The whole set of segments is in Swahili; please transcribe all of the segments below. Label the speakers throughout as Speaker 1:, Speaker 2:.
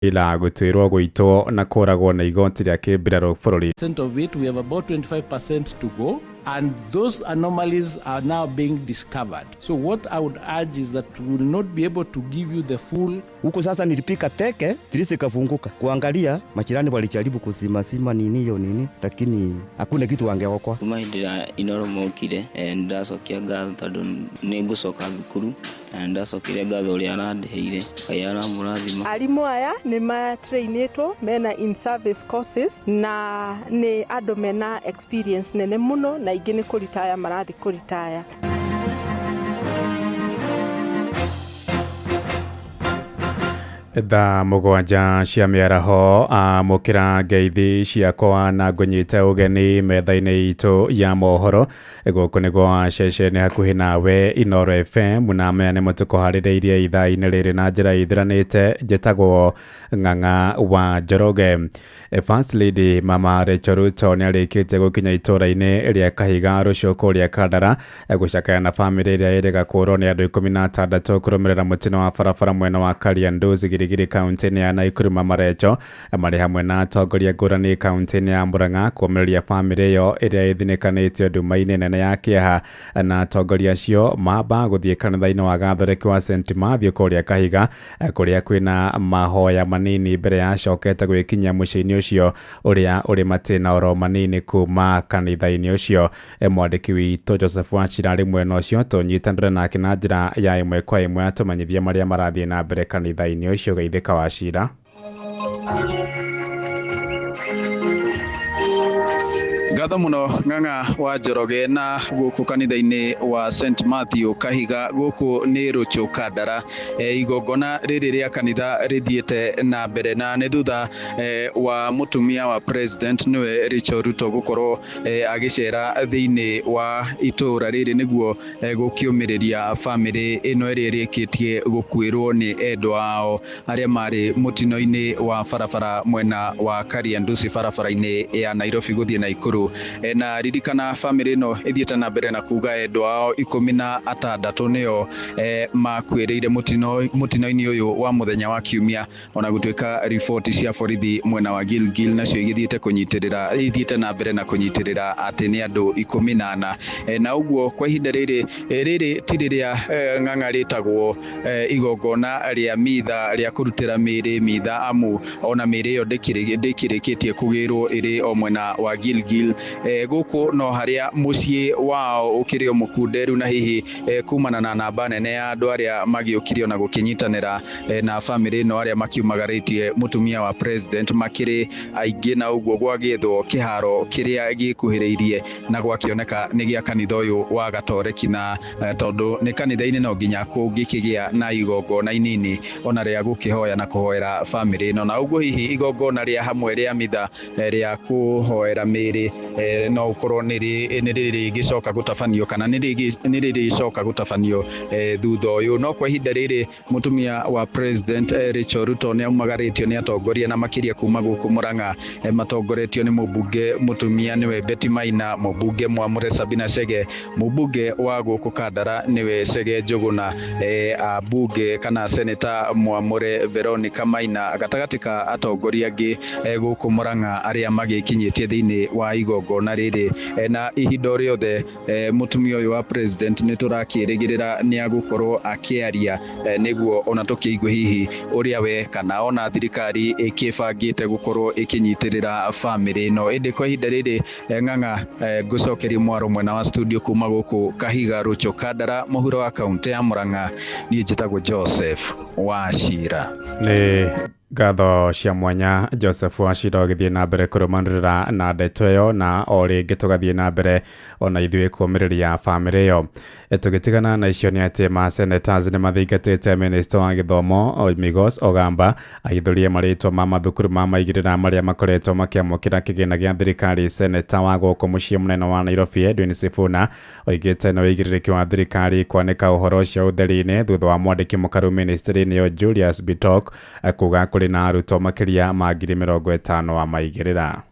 Speaker 1: ila gutwirwo gwitwo na koragwo na igoti rya kibiraro bururi.
Speaker 2: Of it, we have about 25% to go, and those anomalies are now being discovered. So what I would urge is that we will not be able to give you the full.
Speaker 3: Huku sasa nilipika teke, dirisha ikafunguka. Kuangalia majirani walijaribu kuzima nini hiyo nini, lakini hakuna kitu wangeokoa.
Speaker 4: Kumaindira inoromokire ndacokia ngatho tondu ningucoka thukuru ndacokire ngatho uria arandiheire Ngai aramurathima.
Speaker 5: Arimu aya ni matrainitwo mena in service courses na ni andu mena experience nene muno na ingi ni kuritaya marathi kuritaya.
Speaker 1: Tha mugwanja cia miaraho mukira ngeithi ciakwa na ngunyite ugeni metha-ini itu ya mohoro guku niguo ceceni hakuhi nawe Inooro FM na mea ni mutuko haririirie ithaa-ini riri na njira ithiranite njitagwo Ng'ang'a wa Njoroge. First Lady Mama Rachel Ruto ni arikite gukinya itura-ini ria Kahiga rucuku ria Kandara gucakaya na family iria iri gakurwo ni andu 16 kurumirira mutino wa barabara mwena wa Karianduzi Girigiri kaunti ya Nakuru. Mama Rachel mari hamwe na atongoria ngurani kaunti ya Murang'a kuomereria family iyo iria ithinikanitio nduma-ini nene ya kieha na atongoria acio mamba guthie kanitha-ini wa Gathoreki wa St Matthew kuria Kahiga kuria kwina mahoya manini mbere ya acokete gwikinya muciĩ-ini ucio uria uri matina oro manini kuma kanitha-ini ucio. Mwandiki witũ Joseph Wachira ari mwena ucio tunyitanire nake na njira ya imwe kwa imwe atumanyithie maria marathie na mbere kanitha-ini ucio. Geithĩka Wachira.
Speaker 6: Ngatho muno Ng'ang'a wa Njoroge na guku kanitha-ini wa St Matthew Kahiga guku ni Rucho Kandara. Igongona riri ria kanitha rithiete na mbere na ni thutha wa mutumia wa president niwe Rachel Ruto gukorwo agicera thiini wa itura riri niguo gukiumiriria family ino iri rikitie gukwirwo ni endwa ao aria mari mutino-ini wa barabara mwena wa Karianduzi barabara-ini ya Nairobi guthie Nakuru. Na ririkana family no ithiete na mbere na kuga endwa ao 16 nio makwiriire mutino-ini uyu wa muthenya wa Kiumia, ona gutwika ripoti cia borithi mwena wa Gilgil nacio ithiete na mbere na kunyitirira ati ni andu 14 na uguo kwa ihinda riri ti riria Ng'ang'a ritagwo igongona ria mitha ria kurutira miri mitha amu ona miri iyo ndikirikitie kugirwo iri o mwena wa Gilgil. Guku no haria mucii wao ukirio mukunderu na hihi kumana na namba nene ya andu aria magiukirio na gukinyitanira na family no aria makiumagaritie mutumia wa president makiri aingi, na uguo gwagithwo kiharo kiria gikuhiriirie na gwakioneka ni gia kanitha uyu wa Gatoreki na tondu ni kanitha-ini no nginya kungikigia na igongona inini ona ria gukihoya na kuhoera family no, na uguo hihi igongona ria hamwe ria mitha ria kuhoera miri no ukorwo niri gicoka gutafanio kana niri coka gutafanio thutha uyu. No kwa ihinda riri mutumia wa president Rachel Ruto ni aumagaritio ni atongoria na makiria kuma guku Murang'a matongoretio ni mubunge mutumia niwe Betty Maina, mubunge Mwamure Sabina Chege, mubunge wa guku Kandara niwe Chege Njuguna, abunge kana senator Mwamure Veronica Maina, gatagati ka atongoria angi guku Murang'a aria magikinyitie thiini wa igongona riri. Na ihinda riothe mutumia uyu wa president ni turakirigirira ni agukorwo akiaria niguo ona tukiigwe hihi uria we kana ona thirikari ikibangite gukorwo ikinyitirira family no. Indi kwa ihinda riri Ng'ang'a ngucokeria mwaro mwena wa studio kuma guku Kahiga Rucho Kandara muhuro wa kaunti ya Murang'a. Ni njitagwo Joseph Wachira.
Speaker 1: Ni ngatho cia mwanya Joseph Wachira githie na mbere kurumanirira na ndeto iyo na o ringi tugathie na mbere ona ithui kuumiriria family iyo. Tugitigana na icio ni ati ma senators ni mathingatite minister wa githomo Migos Ogamba aithurie maritwa ma mathukuru ma maigirira maria makoretwo makiamukira kigina gia thirikari. Senator wa guku mucii munene wa Nairobi Edwin Sifuna oigite no wigiriki wa thirikari kwanika uhoro ucio utheri-ini thutha wa mwandiki mukaru ministry-ini yo Julius Bitok kuga kuri na aruto makiria ma 50,000 wa maigirira.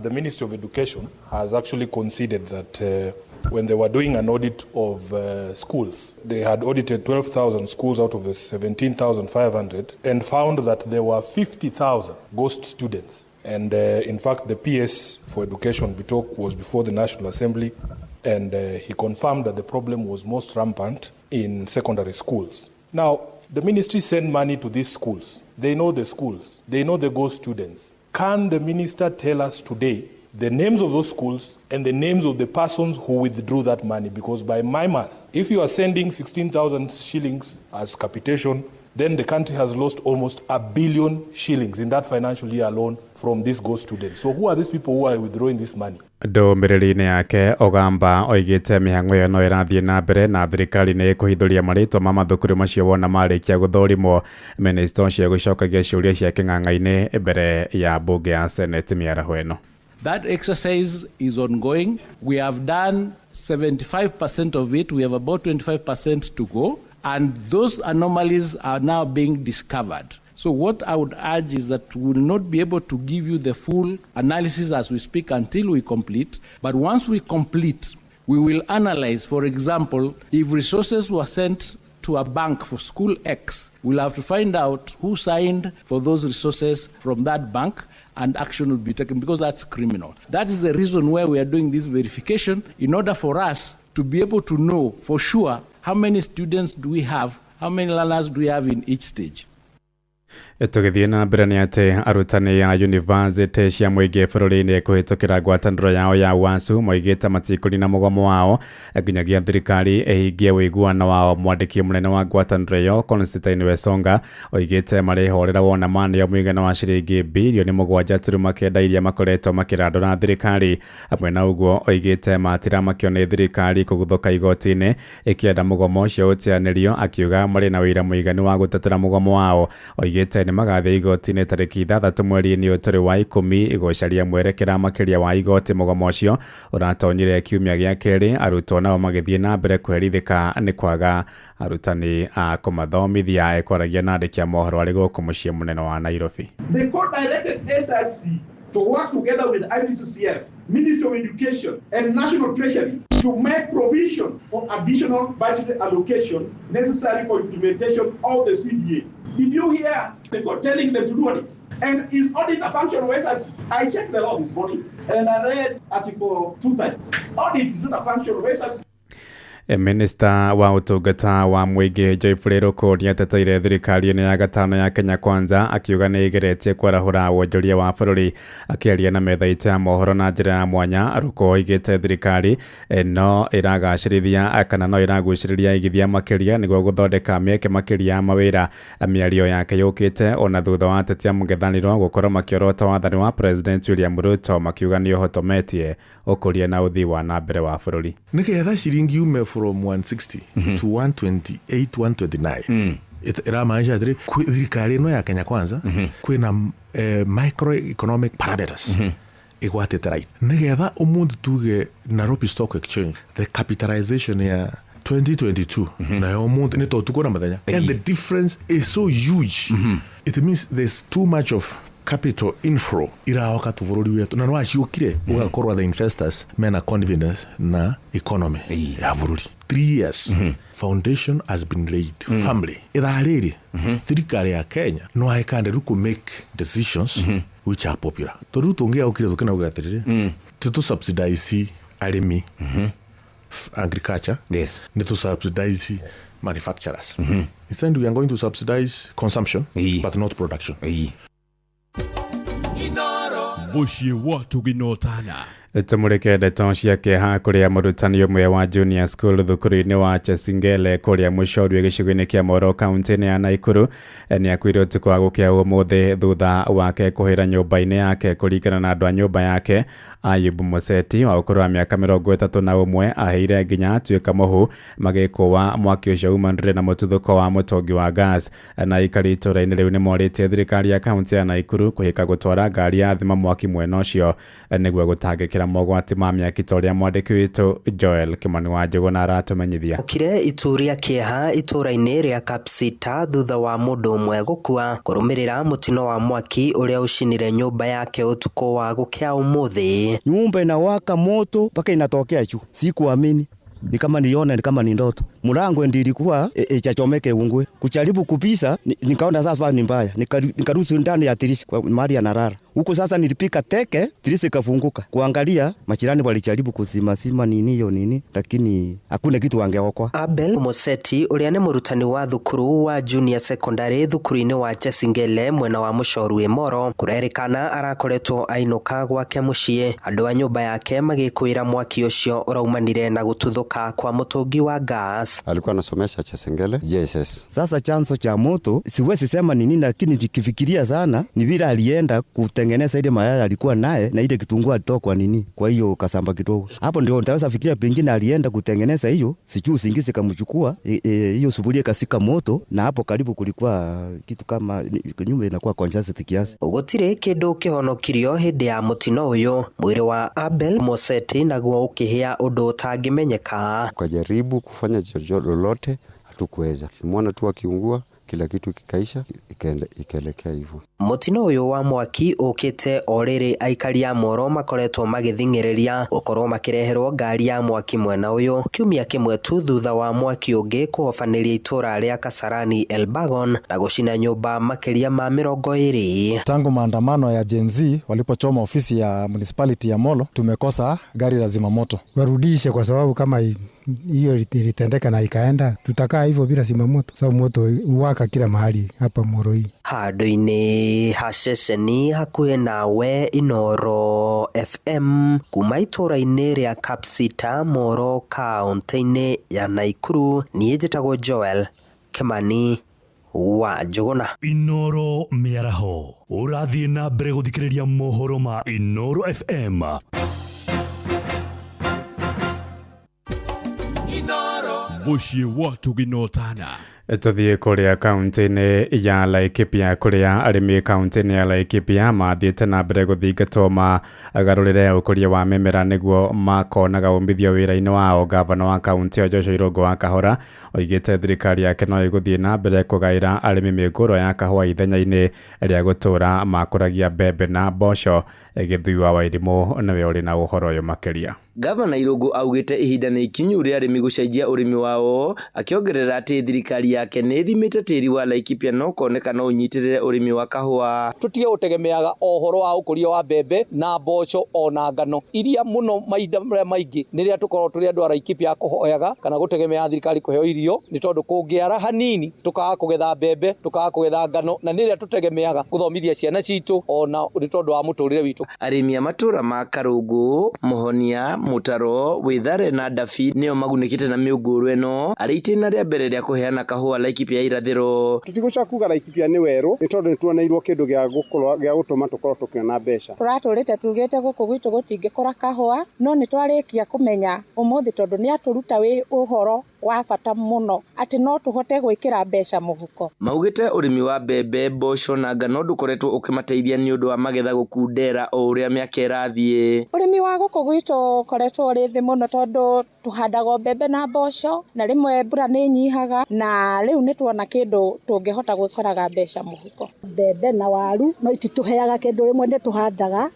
Speaker 7: The Ministry of Education has actually conceded that when they were doing an audit of schools. They had audited 12,000 schools out of the 17,500 and found that there were 50,000 ghost students. And in fact, the PS for Education, Bitok, was before the National Assembly, and he confirmed that the problem was most rampant in secondary schools. Now, the ministry sent money to these schools. They know the schools. They know the ghost students. Can the minister tell us today the names of those schools and the names of the persons who withdrew that money? Because by my math, if you are sending 16,000 shillings as capitation, then the country has lost almost 1 billion shillings in that financial year alone from these ghost students. So who are these people who are withdrawing this money?
Speaker 1: Ndũmĩrĩri-inĩ yake Ogamba oigĩte mĩhang'o ĩyo no ĩrathiĩ na mbere na thirikari nĩ ĩkũhithũria marĩtwa ma mathukuru macio wona marĩkia gũthũrimwo. Minista ũcio gũcokagia ciũria cia kĩng'ang'a-inĩ mbere ya mbunge ya Senate mĩaraho ĩno.
Speaker 2: That exercise is ongoing. We have done 75% of it. We have about 25% to go. And those anomalies are now being discovered. So what I would urge is that we will not be able to give you the full analysis as we speak until we complete. But once we complete, we will analyze, for example, if resources were sent to a bank for school X, we'll have to find out who signed for those resources from that bank, and action will be taken, because that's criminal. That is the reason why we are doing this verification, in order for us to be able to know for sure how many students do we have, how many learners do we have in each stage.
Speaker 1: Tũgĩthiĩ na mbere nĩ atĩ arutani a yunivasĩtĩ cia mũingĩ bũrũri-inĩ kũhĩtũkĩra ngwatanĩro yao ya WASU moigĩte matikũnina mũgomo wao nginyagia thirikari ĩhingie ũiguano wao. Mwandĩki mũnene wa ngwatanĩro ĩyo Constantine Wesonga oigĩte marĩhorera wona maneo mũigana wa ciringi bilioni 7.9 iria makoretwo makĩrandũra thirikari. Hamwe na ũguo oigĩte matiramakio nĩ thirikari kũguthũka igoti-inĩ ĩkĩenda mũgomo ũcio ũteanĩrio, akiuga marĩ na wĩra mũiganu wa gũtetera mũgomo wao. Oigĩte nĩ magathiĩ igoti-inĩ tarĩki 6 mweri-inĩ ũtarĩ wa 10 igũcaria mwerekera makĩria wa igoti. Mũgomo ũcio ũratonyire kiumia gĩa kerĩ, arutwo nao magĩthiĩ na mbere kwerithĩka nĩ kwaga arutani a kũmathomithia. Ekwaragia na andĩki a mohoro arĩ gũkũ mũciĩ mũnene wa Nairobi.
Speaker 8: The court directed SRC to work together with IPCCF, Ministry of Education and National Treasury to make provision for additional budget allocation necessary for implementation of the CDA. Did you hear the court telling them to do audit? And is audit a function of SRC? I checked the law this morning and I read Article 2 times. Audit is not a function of SRC.
Speaker 1: Minista wa ũtungata wa mũingĩ Geoffrey Ruku nĩateteire thirikari-inĩ ya gatano ya Kenya Kwanza, akiuga nĩ ĩgeretie kwarahũra wonjoria wa bũrũri. Akĩaria na metha itũ ya mohoro na njĩra ya mwanya, Ruku oigĩte thirikari no ĩragacĩrithia kana no ĩragucĩrĩria igithia makĩria nĩguo gũthondeka mĩeke makĩria ya mawĩra. Mĩario yake yũkĩte ona thutha wa ateti a mũng'ethanĩro gũkorwo makĩorota wathani wa President William Ruto, makiuga nĩ ũhotometie ũkũria na ũthii wa na mbere wa bũrũri.
Speaker 9: Nĩgetha ciringi yume from 160 to 128, 129. Iramaanisha atĩrĩ thirikari ĩno ya Kenya Kwanza kwĩna microeconomic parameters igwatĩte right. Nĩgetha ũmũthĩ tuge Nairobi Stock Exchange, the capitalization ya 2022 na ũmũthĩ nĩ tũtukũ na mathenya, and the difference is so huge. It means there's too much of capital inflow iraoka tu bũrũri wetu, na no aciũkire ũgakorwo the investors mena confidence na economy ya bũrũri. 3 years foundation has been laid firmly. Itharĩrĩ thirikari ya Kenya no aikanderu ku make decisions which are popular. Tondũ tũngĩaũkire tũkĩnauga atĩrĩrĩ tũ subsidize arĩmi, agriculture,
Speaker 10: yes,
Speaker 9: nĩ tũ subsidize manufacturers. Instead we are going to subsidize consumption but not production.
Speaker 11: Muciĩ watu ginotana.
Speaker 1: Tumũrĩke ndeto cia kĩeha kũrĩa mũrutani ũmwe wa junior school thukuru-inĩ wa Chesingele kũrĩa Mũchorwe gĩcigo-inĩ kĩa Moro kaunti-inĩ ya Naikuru nĩ akuire ũtukũ wa gũkĩa ũmũthĩ thutha wake kũhĩra nyũmba-inĩ yake. Kũringana na andũ a nyũmba yake, Ayubu Museti wa ũkũrũ wa mĩaka 31 aheire nginya atuĩka mũhu magĩkũwa mwaki ũcio umanire na mũtuthũko wa mũtongi wa gas. Na aikari itũra-inĩ rĩu nĩ morĩtie thirikari ya kaunti ya Naikuru kũhĩka gũtwara ngari ya thima mwaki mwena ũcio nĩguo gũtangĩkĩra kũrũgamĩrĩra mogwati ma mĩaki ta ũrĩa mwandĩki witũ Joel Kimani wa Njũgũna aratũmenyithia.
Speaker 10: Okire ituria kĩeha itũra-inĩ rĩa Kapsita thutha wa mũndũ ũmwe gũkua kũrũmĩrĩra mũtino wa mwaki ũrĩa ũcinire nyũmba yake ũtukũ wa gũkĩa ũmũthĩ.
Speaker 3: Nyumba inawaka moto mpaka inatokea juu. Sikuamini. Ni kama niona, ni kama ni ndoto. Mlango ndio ilikuwa chachomeke ungwe. Kujaribu kupisa nikaona sasa ni mbaya. Nikaruhusu ndani ya dirisha kwa mahali analala. Huko sasa nilipika teke, dirisha ikafunguka. Kuangalia majirani walijaribu kuzima nini, lakini hakuna kitu wangeokoa.
Speaker 10: Abel Moseti ũrĩa nĩ mũrutani wa thukuru wa junior secondary thukuru-inĩ wa Chesingele mwena wa Mũcoru Emoro kũrerĩkana arakoretwo ainũka gwake mũciĩ. Andũ a nyũmba yake magĩkwĩra mwaki ũcio ũraumanire na gũtuthũka kwa mũtũngi wa gas.
Speaker 12: Alikuwa anasomesha Chesingele JSS.
Speaker 3: Sasa chanzo cha moto siwezi sema nini, lakini nikifikiria sana ni vile alienda kutengeneza ile mayai alikuwa naye na ile kitunguu alitoa kwa nini. Kwa hiyo kasamba kidogo. Hapo ndio nitaweza fikiria pengine alienda kutengeneza hiyo, sijui usingizi kamchukua hiyo sufuria kasika moto, na hapo karibu kulikuwa kitu kama nyumba inakuwa congested kiasi.
Speaker 10: Gũtirĩ kĩndũ kĩhonokirio hĩndĩ ya mũtino ũyũ. Mwĩrĩ wa Abel Moseti naguo ũkĩhĩa ũndũ ũtangĩmenyeka.
Speaker 12: Kujaribu kufanya lolote hatukuweza. Tumeona tu akiungua, kila kitu kikaisha, ikaelekea hivyo.
Speaker 10: Mũtino ũyũ wa mwaki ũkĩte orĩrĩ aikari a Moro makoretwo magĩthing'ĩrĩria gũkorwo makĩreherwo ngari ya mwaki mwena ũyũ kiumia kĩmwe tu thutha wa mwaki ũngĩ kũhobanĩria itũra rĩa Kasarani Elbagon na gũcina nyũmba makĩria ma 20.
Speaker 13: Tangu maandamano ya Gen Z walipochoma ofisi ya municipality ya Molo, tumekosa gari la zimamoto.
Speaker 14: Warudishe kwa sababu kama hiyo ilitendeka na ikaenda, tutakaa hivyo bila zimamoto sababu moto uwaka kila mahali hapa Moro hii.
Speaker 10: Handũ-inĩ ha ceceni hakuhĩ nawe Inoro FM kuma itũra-inĩ rĩa Kapsita Moro kaunti-inĩ ya Naikuru. Niĩ njĩtagwo Joel Kimani wa Njũgũna.
Speaker 11: Inoro mĩaraho ũrathiĩ na mbere gũthikĩrĩria mohoro ma Inoro FM. Mũciĩ wa Tũginotana.
Speaker 1: Tũthiĩ kũrĩa kaunti-inĩ ya Laikipia kũrĩa arĩmi kaunti-inĩ ya Laikipia mathiĩte na mbere gũthingatwo magarũrĩre ũkũria wa mĩmera nĩguo makonaga umithio wĩra-inĩ wao. Gavana wa kaunti ĩyo Joshua Irũngũ wa Kahora oigĩte thirikari yake no ĩgũthiĩ na mbere kũgaĩra arĩmi mĩũngũrwa ya kahũa ithenya-inĩ rĩa gũtũũra makũragia mbembe na mboco. Gĩthui wa Wairimũ nĩwe ũrĩ na ũhoro ũyũ makĩria.
Speaker 15: Gavana Irũngũ augĩte ihinda nĩ ikinyu rĩa arĩmi gũcenjia ũrĩmi wao, akĩongerera atĩ thirikari yake nĩ ĩthimĩte tĩri wa Laikipia no koneka no ũnyitĩrĩre ũrĩmi wa kahũa.
Speaker 16: Tutige gũtegemeaga ũhoro wa ũkũria wa mbembe na mboco ona ngano iria mũno mahinda maingĩ nĩ rĩrĩa tũkorwo tũrĩ andũ a Laikipia kũhoyaga kana gũtegemea thirikari kũheo irio, nĩ tondũ kũngĩara hanini tũkaga kũgetha mbembe, tũkaga kũgetha ngano, na nĩ rĩrĩa tũtegemeaga gũthomithia ciana citũ ona nĩ tondũ wa mũtũrĩre witũ.
Speaker 15: Arĩmi a matũra ma Karũngũ, Mũhonia, Mũtaro, Wĩthare na Ndabi nĩo magunĩkĩte na mĩũngũrwa ĩno arĩ itĩna rĩa mbere rĩa kũheana kahũa Laikipia irathĩro.
Speaker 17: Tutigũcoka kuga Laikipia nĩ werũ nĩ tondũ nĩtuoneirwo kĩndũ gĩa gũtũma tũkorwo tũkĩona mbeca.
Speaker 18: Tũratũrĩte tugĩte gũkũ gwitũ gũtingĩkora kahũa, no nĩ twarĩkia kũmenya ũmũthĩ tondũ nĩ atũruta wĩ ũhoro wa bata mũno atĩ no tũhote gwĩkĩra mbeca mũhuko.
Speaker 15: Maugĩte ũrĩmi wa mbembe, mboco na ngano ndũkoretwo ũkĩmateithia nĩ ũndũ wa magetha gũkundera o ũrĩa mĩaka ĩrathiĩ.
Speaker 18: Ũrĩmi wa gũkũ gwitũ koretwo ũrĩ thĩ mũno tondũ tũhandaga mbembe na mboco na rĩmwe mbura nĩ nyihaga, na rĩu nĩ tuona kĩndũ tũngĩhota gwĩkoraga mbeca mũhuko.
Speaker 19: Mbembe na waru no ititũheaga kĩndũ, rĩmwe nĩ tũhandaga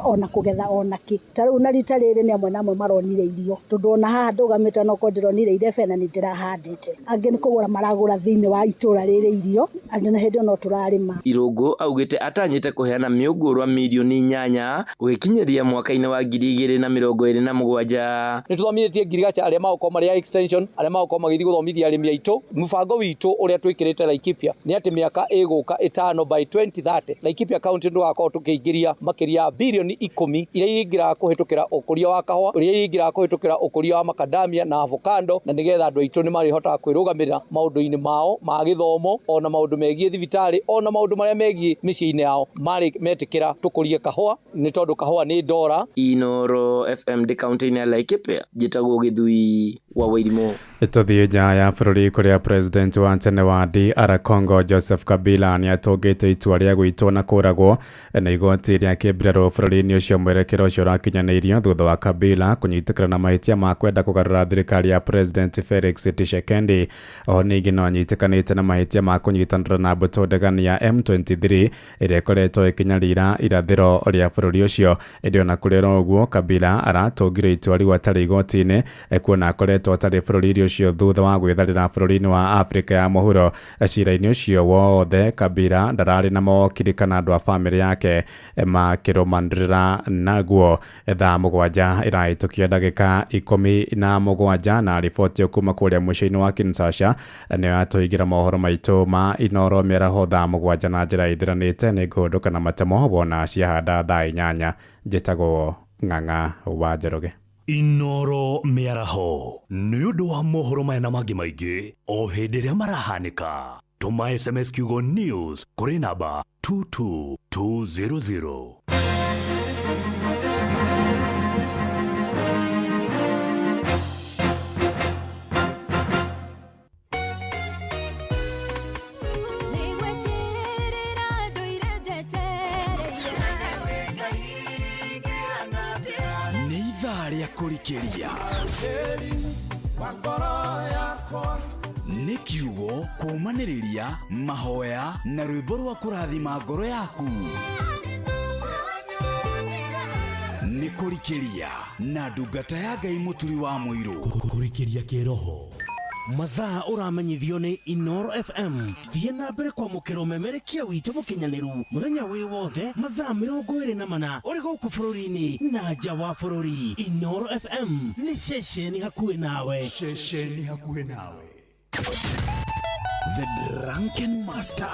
Speaker 19: ona kũgetha ona kĩ. Ta rĩu na rita rĩrĩ nĩ amwe na amwe maronire irio tondũ ona haha ndũgamĩte no ko ndĩronire irebe na nĩ ndĩrahandĩte. Angĩ nĩ kũgũra maragũra thĩinĩ wa itũra rĩrĩ irio, andũ na hĩndĩ no tũrarĩma.
Speaker 15: Irũngũ augĩte atanyĩte kũheana mĩũngũrwa mirioni 8 gũgĩkinyĩria mwaka-inĩ wa 2027.
Speaker 16: Nĩ tũthomithĩtie ngirigaca arĩa magokorwo marĩ extension, arĩa magokorwo magĩthiĩ gũthomithia arĩmi aitũ. Mũbango witũ ũrĩa twĩkĩrĩte Laikipia nĩ atĩ mĩaka ĩgũka 5 by 2030 Laikipia county ndũgakorwo tũkĩingĩria makĩria bilioni 10 iria ingĩraga kũhĩtũkĩra ũkũria wa kahũa, iria ingĩraga kũhĩtũkĩra ũkũria wa macadamia na avocado, na nĩgetha andũ aitũ nĩ marĩhotaga kwĩrũgamĩrĩra maũndũ-inĩ mao ma gĩthomo, ona maũndũ megiĩ thibitarĩ, ona maũndũ marĩa megiĩ mĩciĩ-inĩ yao marĩ metĩkĩra tũkũrie kahũa nĩ tondũ kahũa nĩ ndora.
Speaker 15: Inoro FM de county-inĩ ya Laikipia, njĩtagwo Gĩthui wa Wairimũ.
Speaker 1: Tũthiĩ nja ya bũrũri kũrĩa president wa tene wa DR Congo Joseph Kabila nĩ atũngĩte itua rĩa gwĩtwo na kũragwo na igoti rĩa kĩmbirarũ gũkũ bũrũri-inĩ ũcio mwerekero ũcio ũrakinyanĩirio thutha wa Kabila kũnyitĩkĩra na mahĩtia ma kwenda kũgarũra thirikari ya President Felix Tshisekedi. O ningĩ no anyitĩkanĩte na mahĩtia ma kũnyitanĩra na mbũtũ ndegani ya M23 ĩrĩa ĩkoretwo ĩkinyarĩra irathĩro rĩa bũrũri ũcio. Ĩndĩ ona kũrĩ ũguo Kabila aratũngire itua rĩu atarĩ igoti-inĩ kuona akoretwo atarĩ bũrũri ũcio thutha wa gwĩtharĩra bũrũri-inĩ wa Afrika ya mũhuro. Cira-inĩ ũcio wothe Kabila ndararĩ na mawakiri kana andũ a bamĩrĩ yake makĩrũmanĩrĩra naguo. Thaa mũgwanja ĩrahĩtũkia ndagĩka 17 na riboti kuma kũrĩa mũciĩ-inĩ wa Kinshasa nĩyo yatũigĩra mohoro maitũ ma Inoro mĩaraho thaa mũgwanja na njĩra ithĩranĩte. Nĩ ngũndũka na matemo wona ciahanda thaa 8. Njĩtagwo Ng'ang'a wa Njoroge.
Speaker 11: Inoro mĩaraho nĩ ũndũ wa mohoro maya na mangĩ maingĩ o hĩndĩ ĩrĩa marahanĩka. Tũma SMS kiugo news kũrĩ namba 22200.
Speaker 20: Rĩa kũrikĩria nĩ kiugo kũmanĩrĩria mahoya na rwĩmbo rwa kũrathima ngoro yaku. Nĩ kũrikĩria na ndungata ya Ngai mũturi wa mũirũ.
Speaker 11: Kũrikĩria kĩroho
Speaker 21: mathaa ũramenyithio nĩ Inoro FM. Thiĩ na mbere kwamũkĩra ũmemerekia witũ mũkinyanĩru mũthenya wĩ wothe mathaa 24 ũrĩ gũkũ bũrũri-inĩ na nja wa bũrũri. Inoro FM nĩ ceceni hakuhĩ nawe.
Speaker 20: Ceceni hakuhĩ nawe. The Drunken Master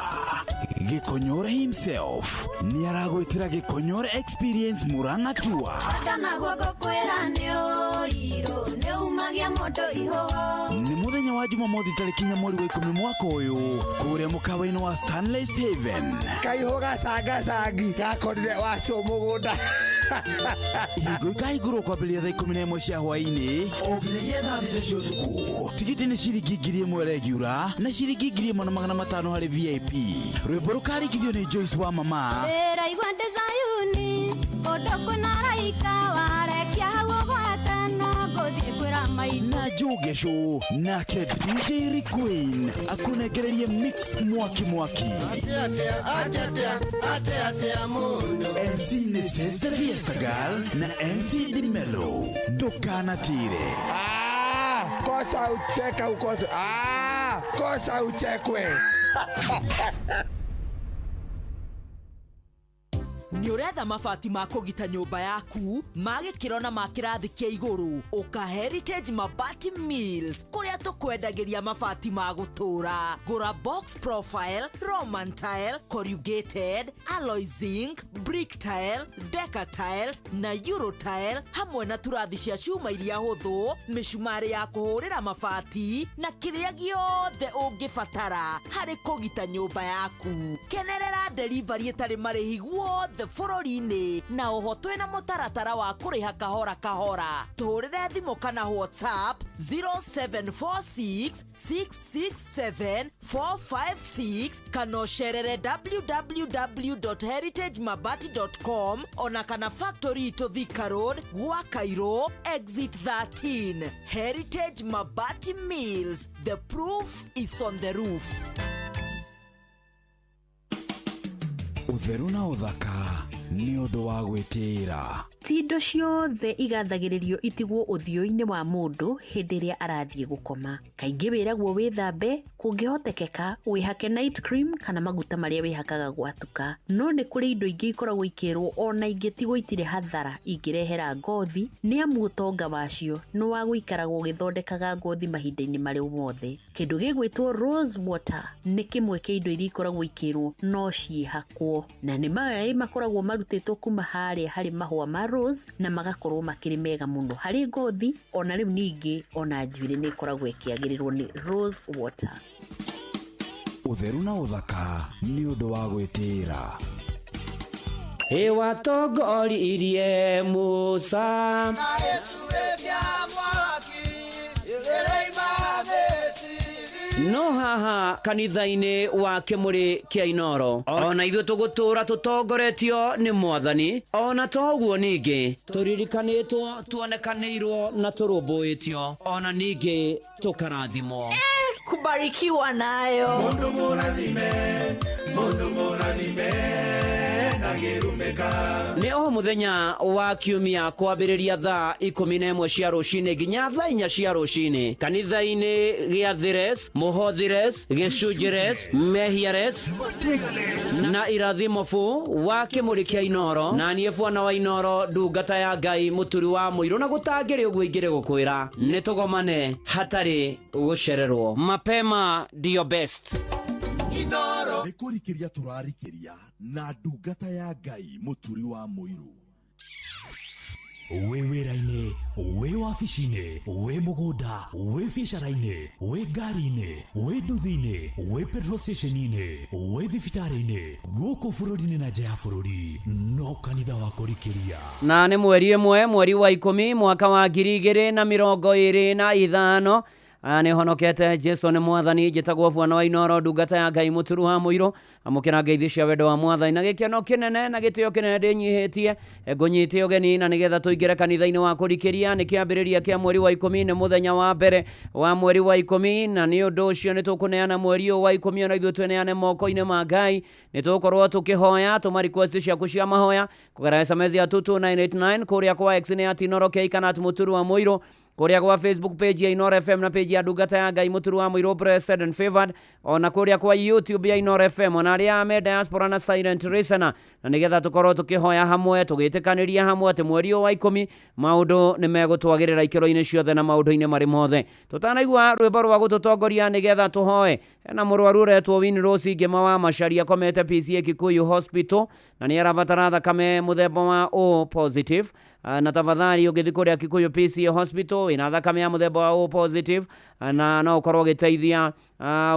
Speaker 20: Gikonyore himself ni aragwitira Gikonyore Experience Murang'a Tour. Ni muthenya wa Jumamothi tarĩki 4 mweri wa 10 mwaka ũyũ kũrĩa mũkawa-inĩ wa Stanley's Haven.
Speaker 21: Kaihoga sanga gakorire wacio mũgũnda.
Speaker 20: Igũrũ kwambĩrĩria thaa 11 cia hwaĩ-inĩ o nginyagia thaa 3 cia ũtukũ. Tigiti nĩ ciringi 1,000 regular na ciringi 1,500 harĩ VIP. Rwĩmbo rũkarĩkithio nĩ Joyce wa Mama. Na Juge Show nake DJ Requeen akunengererie mix mwaki. MC nĩ Sister Fiesta Girl na MC Di Mello. Ndukanatire.
Speaker 21: Kosa ucheka ukosa. Kosa uchekwe.
Speaker 22: Nĩ ũretha mabati ma kũgita nyũmba yaku ma gĩkĩro na ma kĩrathi kĩa igũrũ, ũka Heritage Mabati Mills kũrĩa tũkwendagĩria mabati ma gũtũra. Gũra box profile, Roman tile, corrugated, alloy zinc, brick tile, decker tiles na euro tile hamwe na turathi cia cuma iria hũthũ, mĩcumarĩ ya kũhũrĩra mabati na kĩrĩa gĩothe ũngĩbatara harĩ kũgita nyũmba yaku. Kenerera delivery ĩtarĩ marĩhi guothe bũrũri-inĩ na oho twĩna mũtaratara wa kũrĩha kahora kahora. Tũhũrĩre thimũ kana WhatsApp 0746667456 kana ũcerere www.heritagemabati.com ona kana factory to Thika Road gwa Cairo exit 13. Heritage Mabati Mills, the proof is on the roof.
Speaker 20: Ũtheru na ũthaka nĩ ũndũ wa gwĩtĩĩra.
Speaker 23: Ti indo ciothe igathagĩrĩrio itigwo ũthiũ-inĩ wa mũndũ hĩndĩ ĩrĩa arathiĩ gũkoma. Kaingĩ wĩragwo wĩthambe, kũngĩhotekeka wĩhake night cream kana maguta marĩa wĩhakaga gwatuka. No nĩ kũrĩ indo ingĩ ikoragwo ikĩrwo ona ingĩtigwo itirĩ hathara ingĩrehera ngothi, nĩ amu ũtonga wacio nĩ wa gũikaragwo ũgĩthondekaga ngothi mahinda-inĩ marĩa mothe. Kĩndũ gĩgwĩtwo rose water nĩ kĩmwe kĩa indo iria ikoragwo ikĩrwo no ciĩhakwo, na nĩ maĩ makoragwo marutĩtwo kuma harĩa harĩ mahũa ma rose na magakorwo makĩrĩ mega mũno harĩ ngothi, ona rĩu ningĩ ona njuĩrĩ nĩ ikoragwo ikĩagĩrĩrwo nĩ rose water.
Speaker 20: Ũtheru na ũthaka nĩ ũndũ wa gwĩtĩĩra.
Speaker 24: Watongoririe Musa no haha kanitha-inĩ wa Kĩmũrĩ kĩa Inoro ona ithuĩ tũgũtũra tũtongoretio nĩ Mwathani, ona toguo ningĩ tũririkanĩtwo, tuonekanĩirwo na tũrũmbũĩtio, ona ningĩ tũkarathimwo.
Speaker 22: Kubarikiwa nayo.
Speaker 20: Mundu mũrathime
Speaker 24: Nĩ o mũthenya wa kiumia kwambĩrĩria thaa 11 cia rũcinĩ nginya thaa 4 cia rũcinĩ kanitha-inĩ gĩa Thires, Mũhothires, Gĩcunjĩres, Mehiares na Irathimofu wa Kĩmũrĩ kĩa Inoro, na niĩ Bwana wa Inoro, ndungata ya Ngai Mũturi wa Mũirũ, na gũtangĩrĩ ũguo ingĩrĩ gũkwĩra nĩ tũgomane hatarĩ gũcererwo. Mapema ndio best.
Speaker 20: Inoro nĩ kũrikĩria tũrarikĩria na ndungata ya Ngai Mũturi wa Mũirũ.
Speaker 11: Wĩ wĩra-inĩ, wĩ wabici-inĩ, wĩ mũgũnda, wĩ biacara-inĩ, wĩ ngari-inĩ, wĩ nduthi-inĩ, wĩ petrol station-inĩ, wĩ thibitarĩ-inĩ, gũkũ bũrũri-inĩ na nja ya bũrũri, no kanitha wa kũrikĩria.
Speaker 24: Na nĩ mweri ĩmwe, mweri wa 10 mwaka wa 2025. Nĩ honokete Jesu nĩ Mwathani, njĩtagwo Bwana wa Inoro, ndungata ya Ngai Mũturi wa Mũirũ, amũkĩra ngeithi cia wendo wa Mwathani na gĩkeno kĩnene na gĩtĩo kĩnene ndĩnyihĩtie ngũnyite ũgeni na nĩgetha tũingĩre kanitha-inĩ wa kũrikĩria. Nĩ kĩambĩrĩria kĩa mweri wa 10, nĩ mũthenya wa mbere wa mweri wa 10, na nĩ ũndũ ũcio nĩ tũkũneana mweri ũyũ wa 10 na ithuĩ twĩneane moko-inĩ ma Ngai. Nĩ tũgũkorwo tũkĩhoya, tũma request ciaku cia mahoya kũgerera SMS ya 22989, kũrĩa kwa X nĩ @InoroK kana @Mũturi wa Mũirũ, kũrĩa kwa Facebook page ya Inoro FM na page ya ndungata ya Ngai Mũturi wa Mũirũ, blessed and favored, ona kũrĩa kwa YouTube ya Inoro FM, ona arĩa me diaspora na silent listener, na nĩgetha tũkorwo tũkĩhoya hamwe, tũgĩtĩkanĩria hamwe atĩ mweri wa 10 maũndũ nĩ megũtwagĩrĩra ikĩro-inĩ ciothe na maũndũ-inĩ marĩ mothe. Tũtanaigua rwĩmbo rwa gũtũtongoria nĩgetha tũhoe. Hena mũrwaru ũretwo Winrose Ngĩma wa Macharia akomete PCA Kikuyu Hospital, na nĩ arabatara thakame mũthemba wa O positive. Na tafadhali ũgĩthiĩ kũrĩa Kikuyu PCA Hospital wĩna thakame ya mũthemba wa O positive, na no ũkorwo ũgĩteithia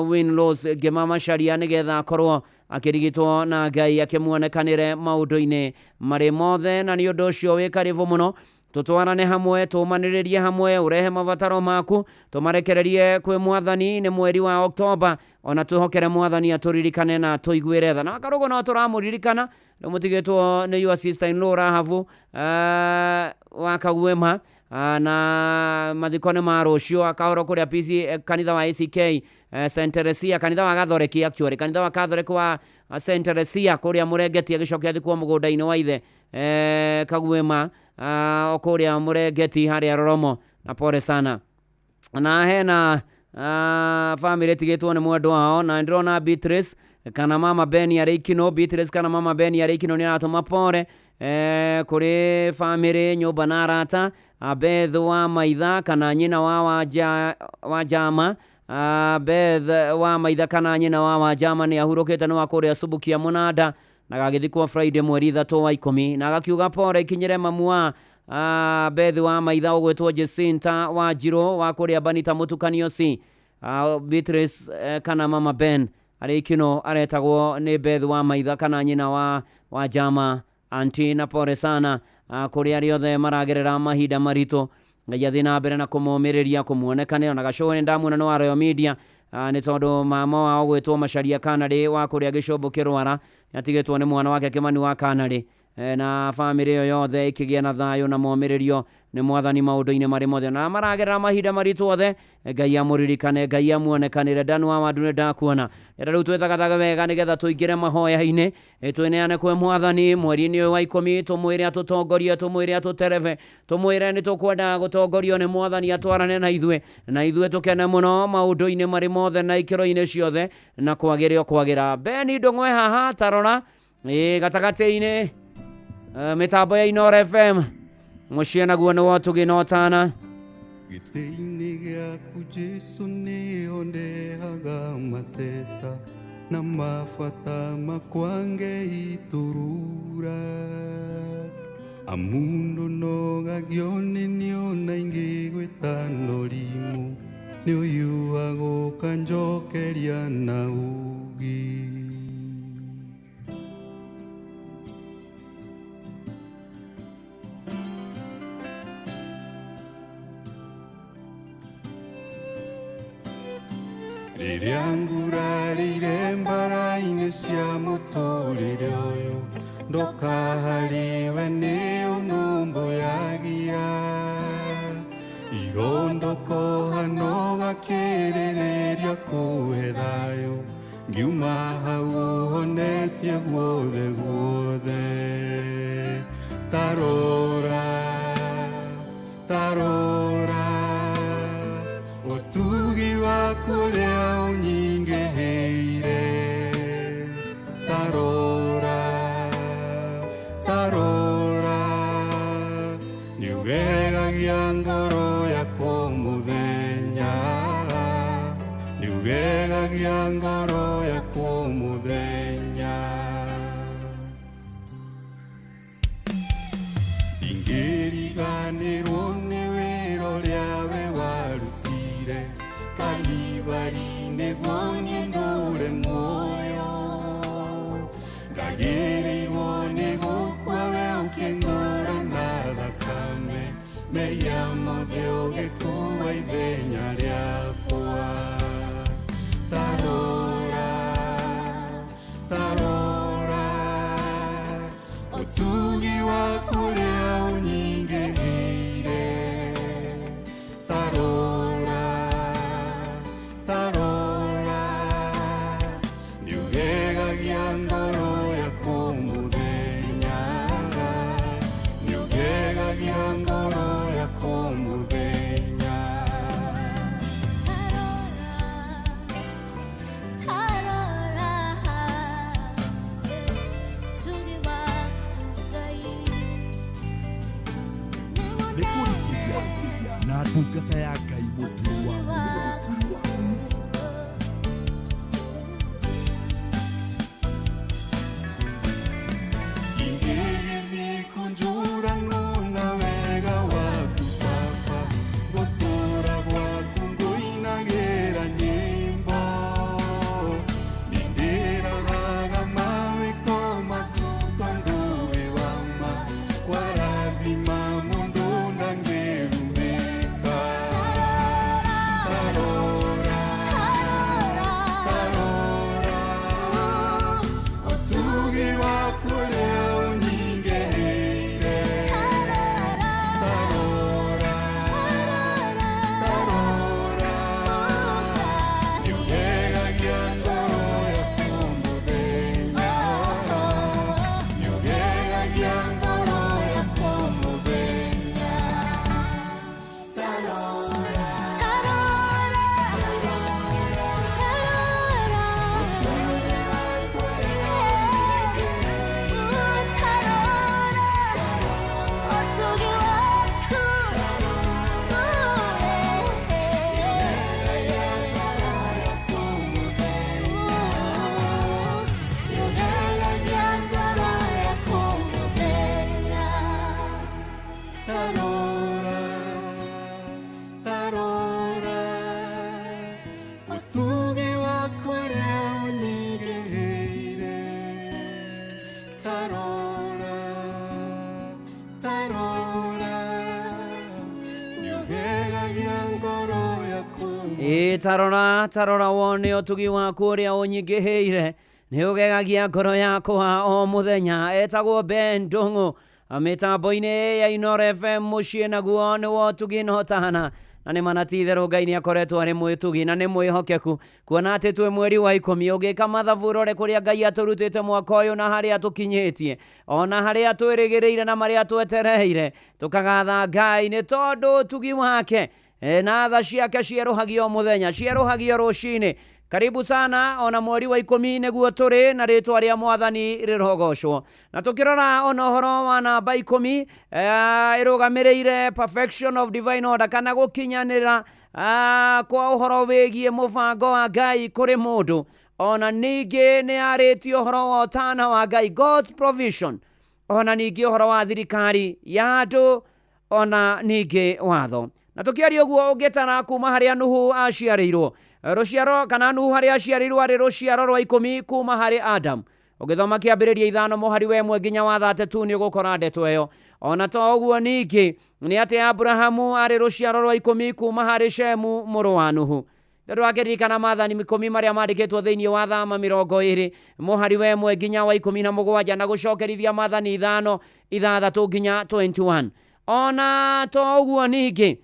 Speaker 24: Winrose Ngĩma Macharia nĩgetha akorwo akĩrigitwo na Ngai akĩmuonekanĩre maũndũ-inĩ marĩ mothe. Na nĩ ũndũ ũcio wĩ karibu mũno, tũtwarane hamwe, tũmanĩrĩrie hamwe, ũrehe mabataro maku, tũmarekererie kwĩ Mwathani. Nĩ mweri wa Oktoba, ona twĩhokere Mwathani atũririkane na tũiguĩre tha. Na karũgũ no tũramũririkana, nĩ mũtigĩtwo nĩ your sister in law Rahabu wa Kagwema, na mathiko nĩ ma rũciũ akahoro kũrĩa PCA kanitha wa ACK St. Teresia, kanitha wa Gathoreki actually, kanitha wa Catholic wa St. Teresia kũrĩa Mũrengeti agĩcokia thikwo mũgũnda-inĩ wa ithe Kagwema okũrĩa Mũrengeti harĩa Roromo, na pole sana. Na hena family tigĩtwo nĩ mwendwa wao, na ndĩrona Beatrice kana mama Beni arĩ ikino, Beatrice kana mama Beni arĩ ikino, nĩ aratũma pole kũrĩ family, nyũmba na arata. Beth wa Maitha kana nyina wa Jama, Beth wa Maitha kana nyina wa Jama nĩ ahurũkĩte, nĩ wa kũrĩa Subukia Mũnanda, na gagĩthikwo Friday mweri 3 wa 10, na gakiuga pole ikinyĩre mamu wa Beth wa Maitha ũgwĩtwo Jacinta wa Njirũ wa kũrĩa Banita Mũtukanio C. Beatrice kana mama Ben arĩ ikino aretagwo nĩ Beth wa Maitha kana nyina wa Jama anti, na pole sana kũrĩ arĩa othe maragerera mahinda maritũ. Ngai athiĩ na mbere na kũmũmĩrĩria, kũmuonekanĩra. Na gacogo nĩ ndamuona nĩ wa Royal Media, nĩ tondũ mama wao gwĩtwo Macharia Kanarĩ wa kũrĩa Gĩcũmbũ Kĩrwara nĩ atigĩtwo nĩ mwana wake Kĩmani wa Kanarĩ, na family ĩyo yothe ĩkĩgĩa na thayũ na momĩrĩrio nĩ Mwathani maũndũ-inĩ marĩ mothe, na maragerera mahinda maritũ othe. Ngai amũririkane, Ngai amuonekanĩre. Ndanu wa Wandu nĩ ndakuona. Rĩu twĩthagathaga wega nĩgetha tũingĩre mahoya-inĩ, twĩneane kwĩ Mwathani mweri-inĩ ũyũ wa 10, tũmwĩre atũtongorie, tũmwĩre atũterebe, tũmwĩre nĩ tũkwenda gũtongorio nĩ Mwathani atwarane na ithuĩ, na ithuĩ tũkene mũno maũndũ-inĩ marĩ mothe na ikĩro-inĩ ciothe na kwagĩrĩo kwagĩra. Beni Ndũng'we haha tarora gatagatĩ-inĩ mitambo ya Inoro FM, mũciĩ naguo nĩ wotũgĩnotana.
Speaker 4: Gĩtĩ-inĩ gĩaku Jesũ nĩho ndehaga mateta na mabata makwa Ngai turura. Amundu nogagio nĩ niona ingĩgwĩta norimũ, nĩ ũyuaga ũkanjokeria na ugi. rĩrĩa ngurarĩire mbara-inĩ cia mũtũrĩre ũyũ ndoka harĩwe nĩ ũnũmbũyagia irondoko hano gakĩrĩrĩria kũhe thayũ ngiuma hau honetie guothe guothe tarora tarora ũtugi waku ũrĩa ũnyingĩhĩire tarora tarora nĩũgegagia ngoro yakwa mũthenya nĩũgegagia ngoro yakwa mũthenya ingĩriganĩrwo nĩ wĩra ũrĩa we warutire Kalvari-inĩ guonie ndũre muoyo ndagĩrĩirwo nĩ gũkua we ũkĩng'ũra na thakame meria mothe ũgĩkuua ithenya rĩakwa tarora tarora ũtugi waku ũrĩa ũnyingĩhĩire tarora tarora nĩũgegagia ngoro yakwa mũthenya nĩũgegagia ngoro yakwa mũthenya
Speaker 20: na ndungata ya Ngai mũturu wa
Speaker 4: ingĩgĩthiĩ kũnjũrano na wega waku Baba gũtũũra gwaku ngũinagĩra nyĩmbo nĩndĩrathaga mawĩko maku tondũ wĩ wa ma warathima mũndũ ndangĩrumĩka tarora tarora ũtugi waku ũrĩa ũnyingĩhĩire tarora tarora nĩũgegagia ngoro yakwa mũthenya nĩũgegagia ngoro yakwa mũthenya tarora tarora ũtugi waku ũrĩa ũnyingĩhĩire tarora tarora nĩũgegagia ngoro yakwa
Speaker 24: tarora tarora wone ũtugi waku ũrĩa ũnyingĩhĩire nĩũgegagia ngoro yakwa o mũthenya etagwo Ben Ndung'u mĩtambo-inĩ ya Inooro FM mũciĩ naguo nĩwo ũtugi notahana na nĩ manatitherũ Ngai nĩ akoretwo arĩ mwĩtugi na nĩ mwĩhokeku kuona atĩ twĩ mweri wa 10 ũgĩka mathabu ũrore kũrĩa Ngai atũrutĩte mwaka ũyũ na harĩa tũkinyĩtie ona harĩa twĩrĩgĩrĩire na marĩa twetereire tũkagatha Ngai nĩ tondũ ũtugi wake na tha ciake cierũhagio mũthenya cierũhagio rũcinĩ. Karibu sana ona mweri wa 10 nĩguo tũrĩ na rĩtwa rĩa Mwathani rĩrogocwo na tũkĩrora ona ũhoro wa namba 10 ĩrũgamĩrĩire perfection of divine order kana gũkinyanĩra kwa ũhoro wĩgiĩ mũbango wa Ngai kũrĩ mũndũ ona ningĩ nĩ arĩtio ũhoro wa ũtana wa Ngai God's provision ona ningĩ ũhoro wa thirikari ya andũ ona ningĩ watho na tũkĩaria ũguo ũngĩtara kuma harĩa Nuhu aciarĩirwo rũciaro kana Nuhu harĩa aciarĩirwo arĩ rũciaro rwa 10 kuma harĩ Adam ũgĩthoma kĩambĩrĩria 5 mũhari wa 1 nginya wa 3 nĩ ũgũkora ndeto ĩyo ona to ũguo ningĩ nĩ atĩ Abrahamu arĩ rũciaro rwa 10 kuma harĩ Shemu mũrũ wa Nuhu ndwakiririkana maathani 10 maria mandikitwo thiini wa thama 20 muhari we mwe nginya wa 17 na gucokerithia maathani 5 6 nginya 21 ona to uguo ningi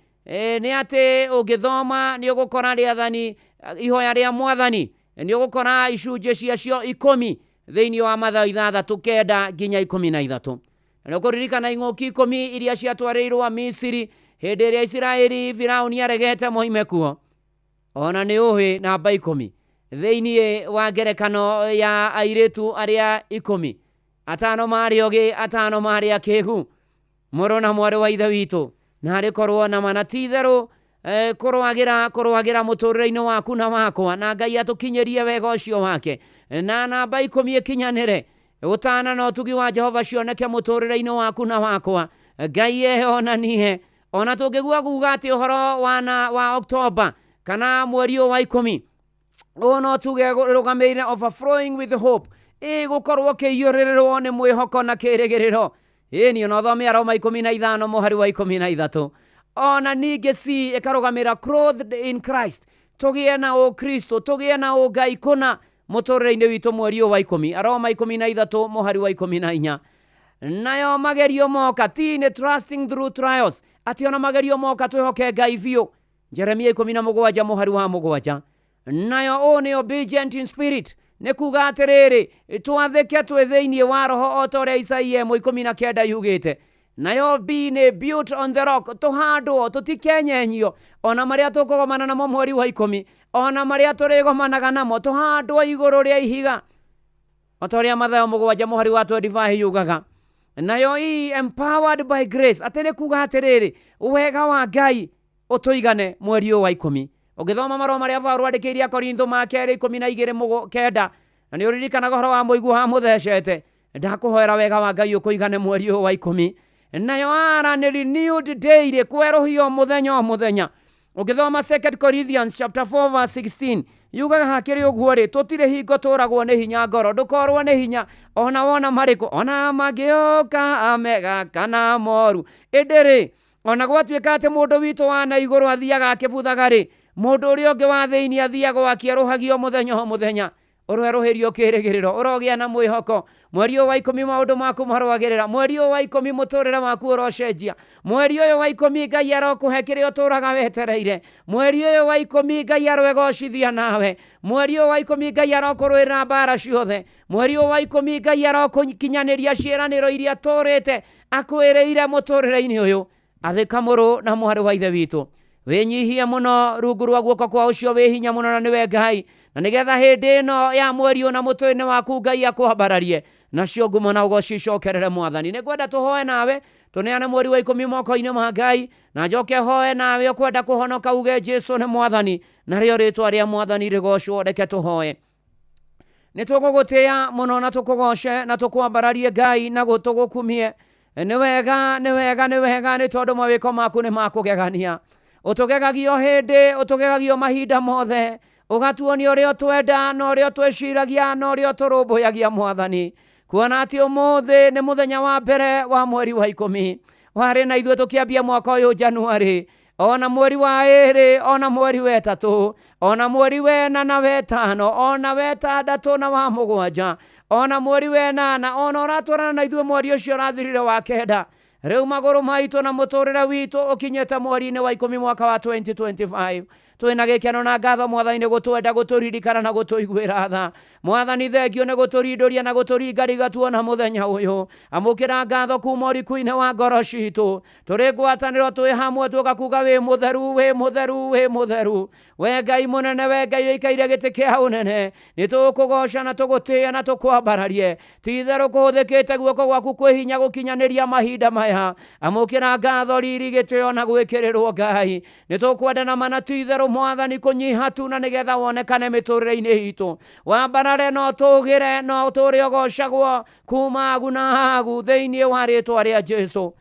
Speaker 24: ni ati ungithoma ni ugukora riathani ihoya ria mwathani ni ugukora icunje ciacio 10 thiini wa Mathayo 6:9 nginya 13 na kuririkana ing'oki 10 iria ciatwarirwo Misiri hindi iria Israeli Firauni aregete moime kuo ona ni uhi namba 10 thiini wa ngerekano ya airetu aria 10 atano mari ogi atano mari akigu moro na mwari wa ithe witu na ari korwo na manatitheru kurwagira muturire-ini waku na wakwa na Ngai atukinyerie wega ucio wake na namba 10 ikinyanire utana na utugi wa Jehova cioneke muturire-ini waku na wakwa Ngai ehonanie ona tungigua kuga ati uhoro wa October kana mweri wa 10 ono tuge rugamirire overflowing with hope gukorwo kiyurirwo ni mwihoko na kirigiriro ni ono thome Aroma 15 muhari wa 13 ona ninge si ikarugamira clothed in Christ tugie na o Kristo tugie na o Ngai kuna muturire-ini witu mweri wa 10 Aroma 13 muhari wa 14 nayo magerio moka tine trusting through trials ati ona magerio moka twihoke Ngai biu Jeremia 17 muhari wa 7 nayo one obedient in spirit ne kuga atiriri twatheke twe thiini wa roho otore Isaia 19 yugite nayo being built on the rock tuhando tutikenyenyio ona maria tukugomana namo mweri wa 10 ona maria turigomanaga namo tuhando iguru ria ihiga otoria Mathayo 7 muhari wa 25 yugaga nayo empowered by grace atene kuga atiriri wega wa Ngai utuigane mweri wa 10 ugithoma maroma maria Paulo andikiria Korintho ma 2:12 na ni uririkana goro wa muigu ha muthecete ndakuhoera wega wa Ngai ukuigane mweri wa 10 nayo ara ni renewed daily kwerohio muthenya ugithoma 2 Corinthians chapter 4:16 yugaga hakiri uguo ri tutire hingo turagwo ni hinya ngoro ndukorwo ni hinya ona wona mariku ona magioka amega kana moru indiri ona gwatuika ati mundu witu wa na iguru athiaga akibuthaga ri mundu uri ungi wa thiini athiaga akieruhagio muthenya ureruhirio kirigiriro urogia na mwihoko mweri wa 10 maundu maku marwagirira mweri wa 10 muturire waku urocenjia mweri wa 10 Ngai arokuhe kiria uturaga wetereire mweri wa 10 Ngai arwegocithia nawe mweri wa 10 Ngai arokurwira mbara ciothe mweri wa 10 Ngai arokukinyaniria ciiraniro iria turite akwiriire muturire-ini uyu athika muru na mwari wa ithe witu winyihie muno rungu rwa guoko kwa ucio wi hinya muno na niwe Ngai na nigetha hindi ino ya mweri ona mutwe-ini waku Ngai akwambararie nacio ngumo na ugocicokerere mwathani ni kwenda tuhoe nawe tuneane mweri wa 10 moko-ini ma Ngai na njoke hoe nawe ukwenda kuhonoka uge Jesu ni mwathani na rio ritwa ria mwathani rigocwo reke tuhoe ni tugugutia muno na tukugoce na tukwambararie Ngai na gutugukumie ni wega ni tondu mawiko maku ni makugegania utugegagio hindi utugegagio mahinda mothe ugatuonia uria twenda na uria tweciragia na uria turumbuyagia mwathani kuona ati umuthi ni muthenya wa mbere wa mweri wa 10 wari na ithuĩ tukiambia mwaka uyu Januari ona mweri wa 2 ona mweri wa 3 ona mweri wa 4 na wa 5 ona wa 6 na wa 7 ona mweri wa 8 ona uratwarana na ithuĩ mweri ucio urathirire wa 9 riu maguru maitu na muturire witu ukinyete mweri-ini wa 10 mwaka wa 2025 twina gikeno na ngatho mwathani gutwenda guturirikana na gutuiguira tha mwathani thengio ni guturinduria na guturinga tuona muthenya uyu amukira ngatho kuma uriku-ini wa ngoro citu turi ngwataniro twi hamwe tugakuga wi mutheru we Ngai munene we Ngai uikaire giti kia unene ni tukugoca na tugutia na tukwambararie titheru kuhuthikite guoko gwaku kwi hinya gukinyaniria mahinda maya amukira ngatho riri gitio na gwikirirwo Ngai ni tukwenda na mana titheru mwathani kunyiha tu na nigetha wonekane miturire-ini itu wambarare no tugire no turi ogocagwo kuma agu na agu thiini wa ritwa ria Jesu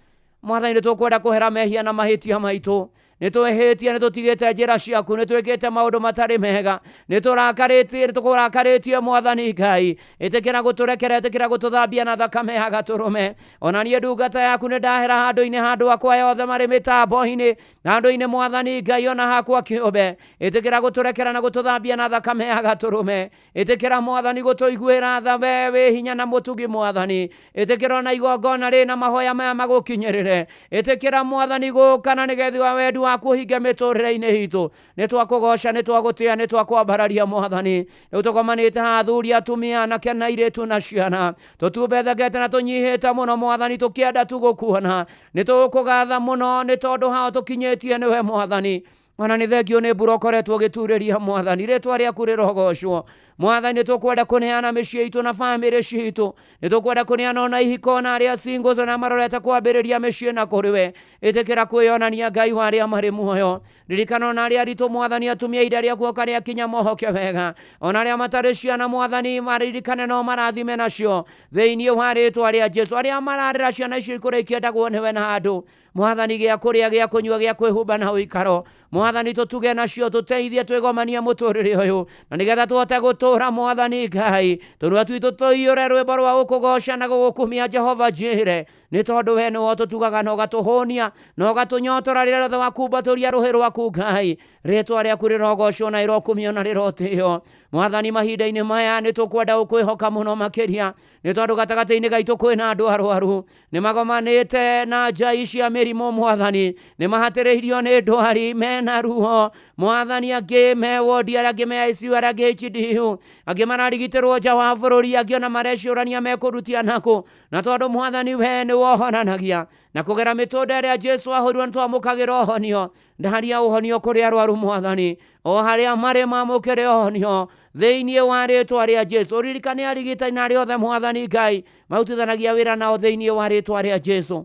Speaker 24: mwathani tukwenda kuhera mehia na mahitia maitu nitwehetie nitutigite njira ciaku nitwikite maundu matari mega niturakarĩtie mwathani Ngai itikira guturekera itikira gututhambia na thakame ya gaturume ona nie ndungata yaku ni ndahera handu akwa yothe mari mitambo-ini handu-ini mwathani Ngai ona hakwa kiumbe itikira guturekera na gututhambia na thakame ya gaturume itikira mwathani gutuiguira tha we hinya na mutugi mwathani itikira ona igongona rina mahoya maya magukinyirire itikira mwathani gukana nigethi wa wendu waku hinge miturire-ini hitu nitwakugoca nitwagutia nitwakwambararia mwathani nitukomanite hathuri atumia anake na airĩtu na ciana tutumbethekete na tunyihĩte mũno mwathani tukienda tu gukuona nitukugatha mũno nĩ tondũ hao tukinyĩtie nĩwe mwathani ona nĩ thengio nĩ mbura ũkoretwo ũgĩturĩria mwathani rĩtwa rĩaku rĩrogocwo mwathani nĩtũkwenda kũneana mĩciĩ itũ na bamĩrĩ citũ nĩtũkwenda kũneana ona ihiko na arĩa singles na marorete kwambĩrĩria mĩciĩ na kũrĩ we ĩtĩkĩra kwĩonania Ngai wa arĩa marĩ muoyo ririkana ona arĩa aritũ mwathani atumia ihinda rĩa guoka rĩakinya mohoke wega ona arĩa matarĩ ciana mwathani maririkane no marathime nacio thĩinĩ wa rĩtwa rĩa Jesũ arĩa mararĩra ciana icio ikũrĩkia ndagwo nĩwe na andũ mwathani gĩa kũrĩa gĩa kũnyua gĩa kwĩhumba na ũikaro mwathani tũtuge nacio tũteithie twĩgomanie mũtũrĩre ũyũ na nĩgetha tũhote gũtũũra mwathani Ngai tũnua twitũ tũiyũre rwĩmbo rwa gũkũgoca na gũgũkumia Jehova njĩre nĩ tondũ we nĩwe ũtũtugaga na ũgatũhũnia na ũgatũnyotora rĩrĩa rĩothe wakumbatũria rũhĩ rwaku Ngai rĩtwa rĩaku rĩrogocwo na rĩrokumio na rĩrotĩo mwathani mahinda-inĩ maya nĩtũkwenda gũkwĩhoka mũno makĩria nĩ tondũ gatagatĩ-inĩ gaitũ kwĩna andũ arwaru nĩmagomanĩte na njai cia mĩrimũ mwathani nĩmahatĩrĩirio nĩ ndwari mena ruo mwathani angĩ me wodi arĩa angĩ me ICU arĩa angĩ HDU angĩ mararigitĩrwo nja wa bũrũri angĩ ona marecũrania mekũrutia nakũ na tondũ mwathani we nĩ wohonanagia na kũgera mĩtũnda ĩrĩa Jesũ ahũrirwo nĩtwamũkagĩra ũhonio ndaharia ũhonio kũrĩ arwaru mwathani o harĩa marĩ mamũkĩre ũhonio thĩinĩ wa rĩtwa rĩa Jesũ ririkane arigitani arĩa othe mwathani Ngai marutithanagia wĩra nao thĩinĩ wa rĩtwa rĩa Jesũ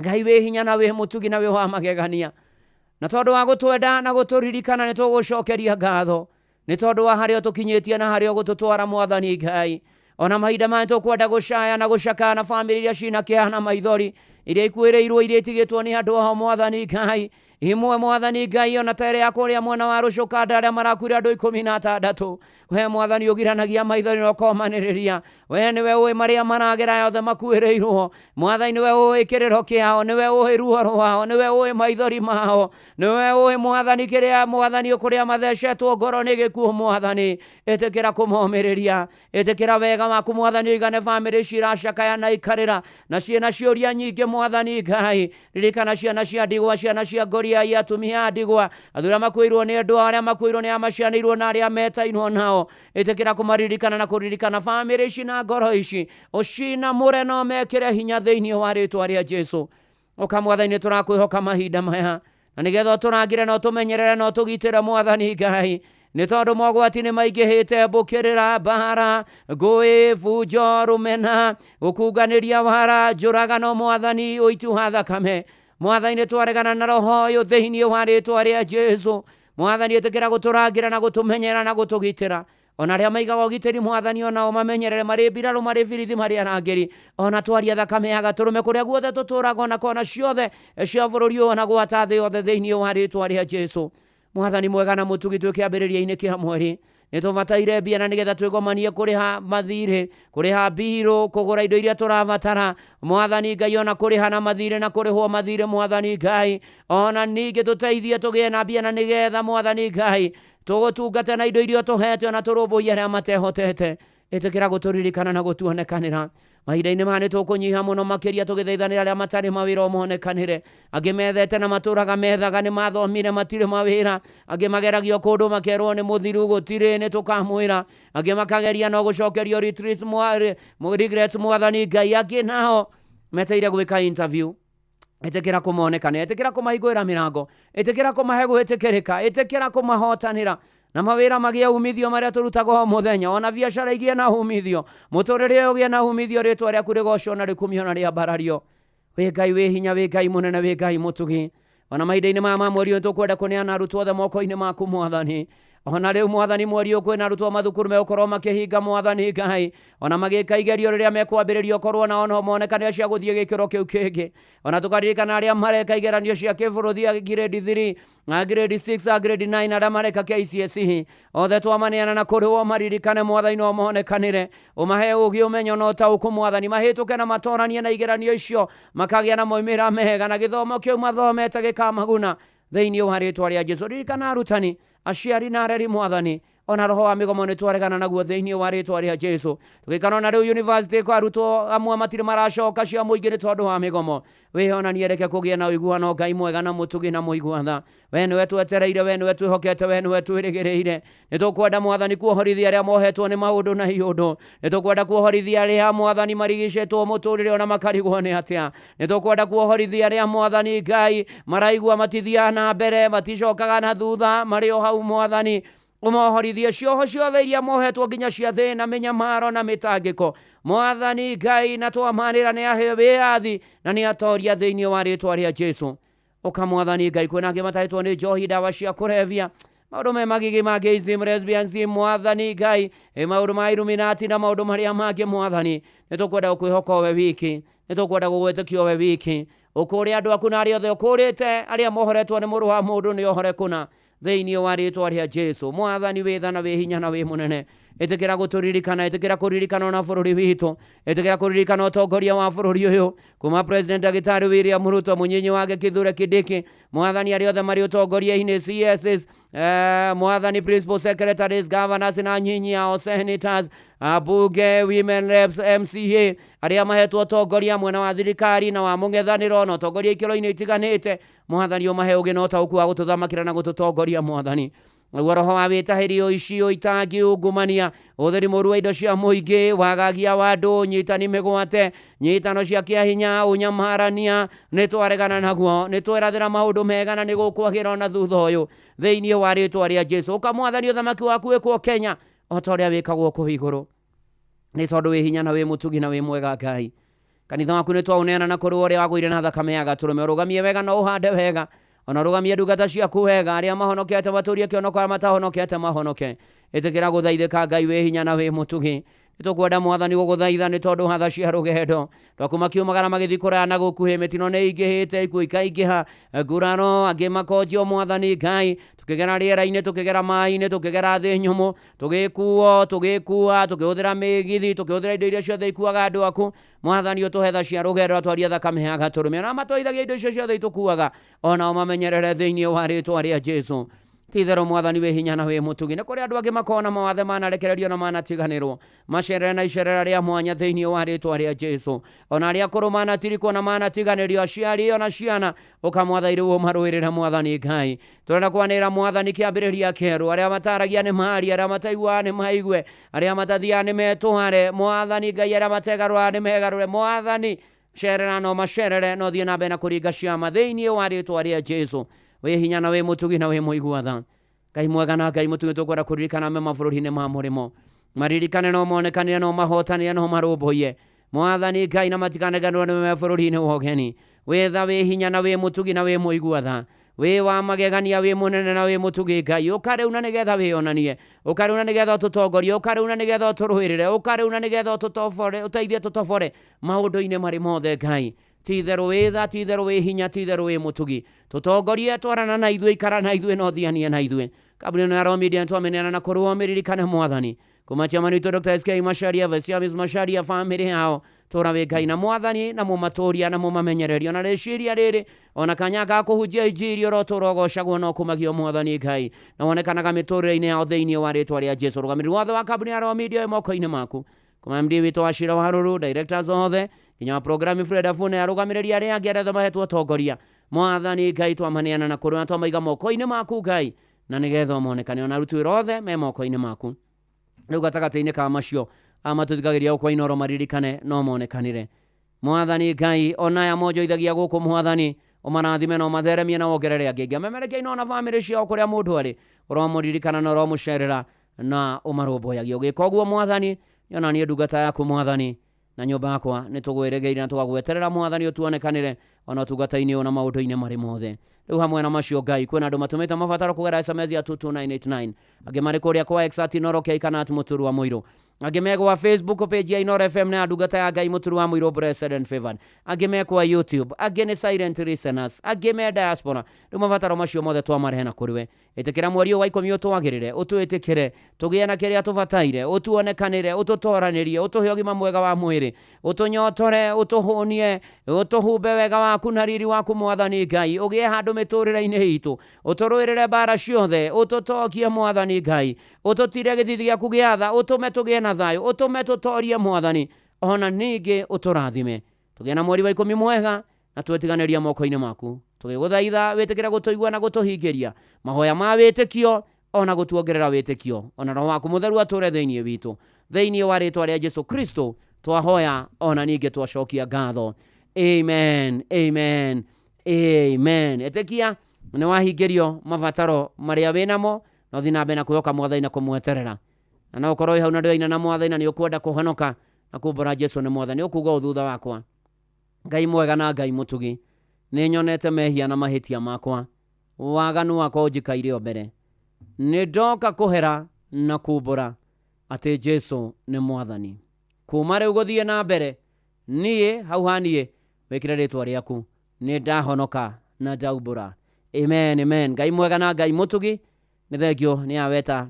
Speaker 24: Ngai wĩ hinya na wĩ mũtugi na wĩ wa magegania na tondũ wa gũtwenda na gũtũririkana nĩtũgũcokeria ngatho nĩ tondũ wa harĩa tũkinyĩtie na harĩa gũtũtwara mwathani Ngai ona mahinda maya tũkwenda gũcaya na gũcakaya na bamĩrĩ iria cina kĩeha na maithori iria ikuĩrĩirwo iria itigĩtwo nĩ andũ ao mwathani Ngai imwe mwathani Ngai ona ta ĩrĩa kũrĩa mwena wa Rũcũkanda arĩa marakuire andũ 16 we mwathani ũgiranagia maithori na ũkomanĩrĩria we nĩwe ũĩ marĩa maragera yothe makuĩrĩirwo mwathani nĩwe ũĩ kĩrĩro kĩao nĩwe ũĩ ruo rwao nĩwe ũĩ maithori mao nĩwe ũĩ mwathani kĩrĩa mwathani kũrĩa mathecetwo ngoro nĩ gĩkuũ mwathani ĩtĩkĩra kũmomĩrĩria ĩtĩkĩra wega waku mwathani ũigane bamĩrĩ ciracakaya na ikarĩra na ciĩna ciũria nyingĩ mwathani Ngai ririkana ciana cia ndigwa ciana cia ngoria ya atumia ndigwa athura makuĩirwo nĩ andũ arĩa makuĩirwo nĩ amacianĩirwo na arĩa metainwo nao ĩtĩkĩra kũmaririkana na kũririkana bamĩrĩ ici na ngoro ici ũcina mũre no mekĩre hinya thĩinĩ wa rĩtwa rĩa Jesũ ũka mwathani tũrakwĩhoka mahinda maya na nĩgetha tũrangĩre no tũmenyerere no tũgitĩre mwathani Ngai nĩ tondũ mogwati nĩ maingĩhĩte mbũkĩrĩra mbara ngũĩ bunjo rũmena gũkunganĩria wara njũragano mwathani ũiti wa thakame mwathani nĩtwaregana na roho ũyũ thĩinĩ wa rĩtwa rĩa Jesũ mwathani ĩtĩkĩra gũtũrangĩra na gũtũmenyera na gũtũgitĩra ona arĩa maigaga ũgitĩri mwathani onao mamenyerere marĩ mbirarũ marĩ birithi marĩ arangĩri ona twaria thakame ya gatũrũme kũrĩa guothe tũtũraga ona kona ciothe cia bũrũri ũyũ ona gwata thĩ yothe thĩinĩ wa rĩtwa rĩa Jesũ mwathani mwega na mũtugi twĩ kĩambĩrĩria-inĩ kĩa mweri nĩtũbataire mbia na nĩgetha twĩgomanie kũrĩha mathirĩ kũrĩha mbirũ kũgũra indo iria tũrabatara mwathani Ngai ona kũrĩha na mathirĩ na kũrĩhwo mathirĩ mwathani Ngai ona ningĩ tũteithie tũgĩe na mbia na nĩgetha mwathani Ngai tũgũtungata na indo iria tũhete ona tũrũmbũiye arĩa matehotete ĩtĩkĩra gũtũririkana na gũtuonekanĩra mahinda-inĩ maya nĩtũkũnyiha mũno makĩria tũgĩthaithanĩra arĩa matarĩ mawĩra monekanĩre angĩ methete na matũraga methaga nĩ mathomire matirĩ mawĩra angĩ mageragio kũndũ makerwo nĩ mũthiru gũtirĩ nĩtũkamwĩra angĩ makageria no gũcokerio regrets mwathani Ngai angĩ nao meteire gwĩka interview ĩtĩkĩra kũmonekana ĩtĩkĩra kũmahingũrĩra mĩrango ĩtĩkĩra kũmahe gwĩtĩkĩrĩka ĩtĩkĩra kũmahotanĩra na mawĩra magĩe umithio marĩa tũrutaga o mũthenya ona biacara igĩe na umithio mũtũrĩre ũgĩe na umithio rĩtwa rĩaku rĩgocwo na rĩkumio na rĩambarario wĩ Ngai wĩ hinya wĩ Ngai mũnene wĩ Ngai mũtugi ona mahinda-inĩ maya ma mweri ũyũ tũkwenda kũneana arutwo othe moko-inĩ maku mwathani ona riu mwathani mweri ukwe na rutwo mathukuru mekorwo makihinga mwathani Ngai ona magika igerio riria mekwambiririo korwo na ono monekane cia guthie gikiro kiu kingi ona tukaririkana aria mareka igeranio cia kiburuthi grade 3 na grade 6 na grade 9 aria mareka KCSE othe twamaneana na kuriwo maririkane mwathani no monekanire umahe ugi umenyo no ta ukumwathani mahituke na matoranie na igeranio icio makagia na moimira mega na githomo kiu mathomete gikamaguna thĩinĩ wa rĩtwa rĩa Jesũ. Ririkana arutani aciari na areri mwathani ona roho wa migomo nĩ twaregana naguo thĩinĩ wa rĩtwa rĩa Jesũ. Tũgĩkana na rĩu university kwa arutwo amwe matirĩ maracoka cia mũingĩ nĩ tondũ wa migomo. Wĩhonanie reke kũgĩe na ũiguano Ngai mwega na mũtugi na mũigua-tha. We nĩwe twetereire, we nĩwe twĩhokete, we nĩwe twĩrĩgĩrĩire. Nĩ tũkwenda mwathani kuohorithia arĩa mohetwo nĩ maũndũ na iũndũ. Nĩ tũkwenda kuohorithia arĩa mwathani marigicĩtwo mũtũrĩre ona makarigwo nĩ atĩa. Nĩ tũkwenda kuohorithia arĩa mwathani Ngai maraigua matithiaga na mbere, maticokaga na thutha, marĩ o hau mwathani. Umohorithie cioho ciothe iria mohetwo nginya cia thĩna, mĩnyamaro na mĩtangĩko mwathani Ngai, na twamanĩra nĩ aheo wĩyathi na nĩ atoria thĩinĩ wa rĩtwa rĩa Jesũ. Ũka mwathani Ngai, kwĩna angĩ matahĩtwo nĩ njohi, ndawa cia kũrebia, maũndũ me magigi ma gayism, lesbianism mwathani Ngai, maũndũ ma Illuminati na maũndũ marĩa mangĩ mwathani. Nĩ tũkwenda gũkwĩhoka we wiki, nĩ tũkwenda gũgwĩtĩkia we wiki. Ũkũrĩa andũ aku na arĩa othe ũkũrĩte, arĩa mohoretwo nĩ mũrũ wa mũndũ nĩ ohore kũna thĩinĩ wa rĩtwa rĩa Jesũ. Mwathani wĩ tha na wĩ hinya na wĩ mũnene. Ĩtĩkĩra gũtũririkana, ĩtĩkĩra kũririkana na bũrũri witũ, ĩtĩkĩra kũririkana ũtongoria wa bũrũri ũyũ kuma President Ndagĩtarĩ William Ruto, mũnyinyi wake Kithure Kindiki, mwathani arĩa othe marĩ ũtongoria-inĩ, CSs, mwathani principal secretaries, governors na nyinyi ao, senators, abunge, women reps, MCA arĩa mahetwo ũtongoria mwena wa thirikari na wa mũng'ethanĩro na ũtongoria ikĩro-inĩ itiganĩte, mwathani ũmahe ũgĩ na ũtaũku wa gũtũthamakĩra na gũtũtongoria mwathani. Naguo roho wa wĩtahĩrio icio itangiungumania, ũtheri mũru wa indo cia mũingĩ, wagagia wa andũ, nyitani mĩgwate, nyitano cia kĩahinya, ũnyamarania, nĩ twaregana naguo, nĩ twerathĩra maũndũ mega na nĩ gũkwagĩra na thutha ũyũ thĩinĩ wa rĩtwa rĩa Jesũ. Ũka mwathani ũthamaki waku wĩkwo Kenya o ta ũrĩa wĩkagwo kũu igũrũ, nĩ tondũ wĩ hinya na wĩ mũtugi na wĩ mwega Ngai. Kanitha waku nĩ twaũneana na kũrĩ ũrĩa wagũire na thakame ya gatũrũme, ũrũgamie wega na ũhande wega, ona rũgamia ndungata ciaku wega, arĩa mahonokete matũrie kĩonoko, arĩa matahonokete mahonoke. Ĩtĩkĩra gũthaithĩka Ngai wĩ hinya na wĩ mũtugi. Nĩ tũkwenda mwathani gũgũthaitha nĩ tondũ hatha cia rũgendo twaku makiumagara magĩthiĩ kũraya na gũkuhĩ, mĩtino nĩ ingĩhĩte, ikuũ ikaingĩha, ngurano angĩ makonjio mwathani Ngai, tũkĩgera rĩera-inĩ, tũkĩgera maaĩ-inĩ, tũkĩgera thĩ nyũmũ, tũgĩkuo, tũkĩhũthĩra mĩgithi, tũkĩhũthĩra indo iria ciothe ikuaga andũ aku. Mwathani ũtũhe tha cia rũgendo, atwaria thakame ya gatũrũme, na matwaithagia indo icio ciothe itũkuaga, ona mamenyerere thĩinĩ wa rĩtwa rĩa Jesũ. Ti-itherũ mwathani wĩ hinya na wĩ mũtugi. Nĩ kũrĩ andũ angĩ makona mawathe manarekererio na manatiganĩrwo, macerere na icerera rĩa mwanya thĩinĩ wa rĩtwa rĩa Jesũ. Ona arĩa akũrũ manatirikwo na manatiganĩrio, aciari ona ciana, ũkamwatha irĩ ũmarũĩrĩre mwathani Ngai. Tũrenda kwanĩrĩra mwathani kĩambĩrĩria kĩerũ, arĩa mataragia nĩ maarie, arĩa mataiguaga nĩ maigue, arĩa matathiaga nĩ metware mwathani Ngai, arĩa mategarũraga nĩ megarũre mwathani. Cerera no macerere, no thiĩ na mbere na kũringa ciama thĩinĩ wa rĩtwa rĩa Jesũ. Wĩ hinya na wĩ mũtugi na wĩ mũigua-tha. Ngai mwega na Ngai mũtugi, tũkwenda kũririkana me mabũrũri-inĩ ma mũrĩmo, maririkane no monekanire, no mahotanire, no marũmbũiye mwathani Ngai, na matikanĩganĩrwo nĩ me bũrũri-inĩ wa ũgeni. Wĩ tha, wĩ hinya na wĩ mũtugi na wĩ mũigua-tha, wĩ wa magegania, wĩ mũnene na wĩ mũtugi Ngai. Ũka rĩu na nĩgetha wĩonanie, ũka rĩu na nĩgetha ũtũtongorie, ũka rĩu na nĩgetha ũtũrũĩrĩre, ũka rĩu na nĩgetha ũteithie tũtobore maũndũ-inĩ marĩ mothe Ngai. Ti-itherũ wĩ tha, ti-itherũ wĩ hinya, ti-itherũ wĩ mũtugi. Tũtongorie, twarana na ithuĩ, ikara na ithuĩ, no thianie na ithuĩ. Kabla ĩno ya Royal Media twamenyana na kũrũo mĩririkane mwathani kuma chairman witũ Dr. SK Macharia, Vesiamis Macharia, family yao, tũra wĩ Ngai na mwathani na mũmatũria na mũmamenyererio na rĩciria rĩrĩ, ona kanya ga kũhunjia injiri ũrotũra ũgocagwo no kũmagio mwathani Ngai, na wonekanaga mĩtũrĩre-inĩ yao thĩinĩ wa rĩtwa rĩa Jesũ. Rũgamĩrĩri wothe wa kabuni ya Royal Media moko-inĩ maku, kuma MD witũ wa Shira Harũrũ, directors othe, nginya wa programu Fred Afune, arũgamĩrĩri arĩa angĩ arĩa mahetwo ũtongoria, mwathani Ngai twamaneana na kũrũa, twamaiga moko-inĩ maku Ngai, na nĩgetha ũmonekane, ona aruti wĩra othe me moko-inĩ maku. Rĩu gatagatĩ-inĩ ka macio amatũthikagĩria kwa Inoro maririkane no monekanire mwathani Ngai, ona aya monjoithagia gũkũ mwathani, ũmarathime na ũmatheremie na wongerere angĩ, amemerekia no na bamĩrĩ ciao kũrĩa mũndũ arĩ, ũromũririkana na ũromũcerera na ũmarũmbũyagia. Ũgĩka ũguo mwathani, yonanie ndungata yaku mwathani, na nyumba yakwa nĩ tũgwĩrĩgĩire na tũgagweterera Mwathani ũtuonekanĩre ona ũtungata-inĩ ũyũ na maũndũ-inĩ marĩ mothe. Rĩu hamwe na macio Ngai, kwĩna andũ matũmĩte mabataro kũgera SMS ya 22989, angĩ marĩ kũrĩa kwa X @Inoro K kana @Mũtũru wa Mũirũ, angĩ megwa Facebook page ya Inoro FM na ndungata ya Ngai Mũtũru wa Mũirũ Blessed and Favored, angĩ mekwa YouTube, angĩ nĩ silent listeners, angĩ me diaspora. Rĩu mabataro macio mothe twamarehe na kũrĩ we. Ĩtĩkĩra mweri wa 10 ũtwagĩrĩre, ũtwĩtĩkĩre, tũgĩe na kĩrĩa tũbataire, ũtuonekanĩre, ũtũtoranĩrie, ũtũhe ũgima mwega wa mwĩrĩ, ũtũnyotore, ũtũhũnie, ũtũhumbe wega waku na riri waku Mwathani Ngai, ũgĩe handũ mĩtũrĩre-inĩ itũ, ũtũrũĩrĩre mbara ciothe, ũtũtokie Mwathani Ngai, ũtũtire gĩthithi gĩaku gĩa tha, ũtũme tũgĩe na thayũ, ũtũme tũtorie Mwathani, ona ningĩ ũtũrathime. Tũgĩe na mweri wa 10 mwega na twetiganĩria moko-inĩ maku. Tũgĩgũthaitha wĩtĩkĩre gũtũigua na gũtũhingĩria mahoya ma wĩtĩkio, ona gũtuongerera wĩtĩkio, ona Roho waku Mũtheru atũre thĩinĩ witũ, thĩinĩ wa rĩĩtwa rĩa Jesũ Kristo twahoya, ona ningĩ twacokia ngatho. Amen, amen, amen. Ĩtĩkia nĩ wahingĩrio mabataro marĩa wĩnamo, na ũthiĩ na mbere na kwĩhoka Mwathani na kũmweterera. Na no ũkorwo hau na ndũraina na Mwathani na nĩ ũkwenda kũhonoka na kumbũra Jesũ nĩ Mwathani, ũkuuga ũthutha wakwa. Ngai mwega na Ngai mũtugi, nĩ nyonete mehia na mahĩtia makwa, waganu wakwa ũnjikaire o mbere. Nĩ ndoka kũhera na kumbũra atĩ Jesũ nĩ Mwathani. Kuma rĩu gũthiĩ na mbere, niĩ hau haniĩ wĩkĩre rĩĩtwa rĩaku, nĩ ndahonoka na ndaumbũra. Amen, amen. Ngai mwega na Ngai mũtugi, nĩ thengio nĩ aweta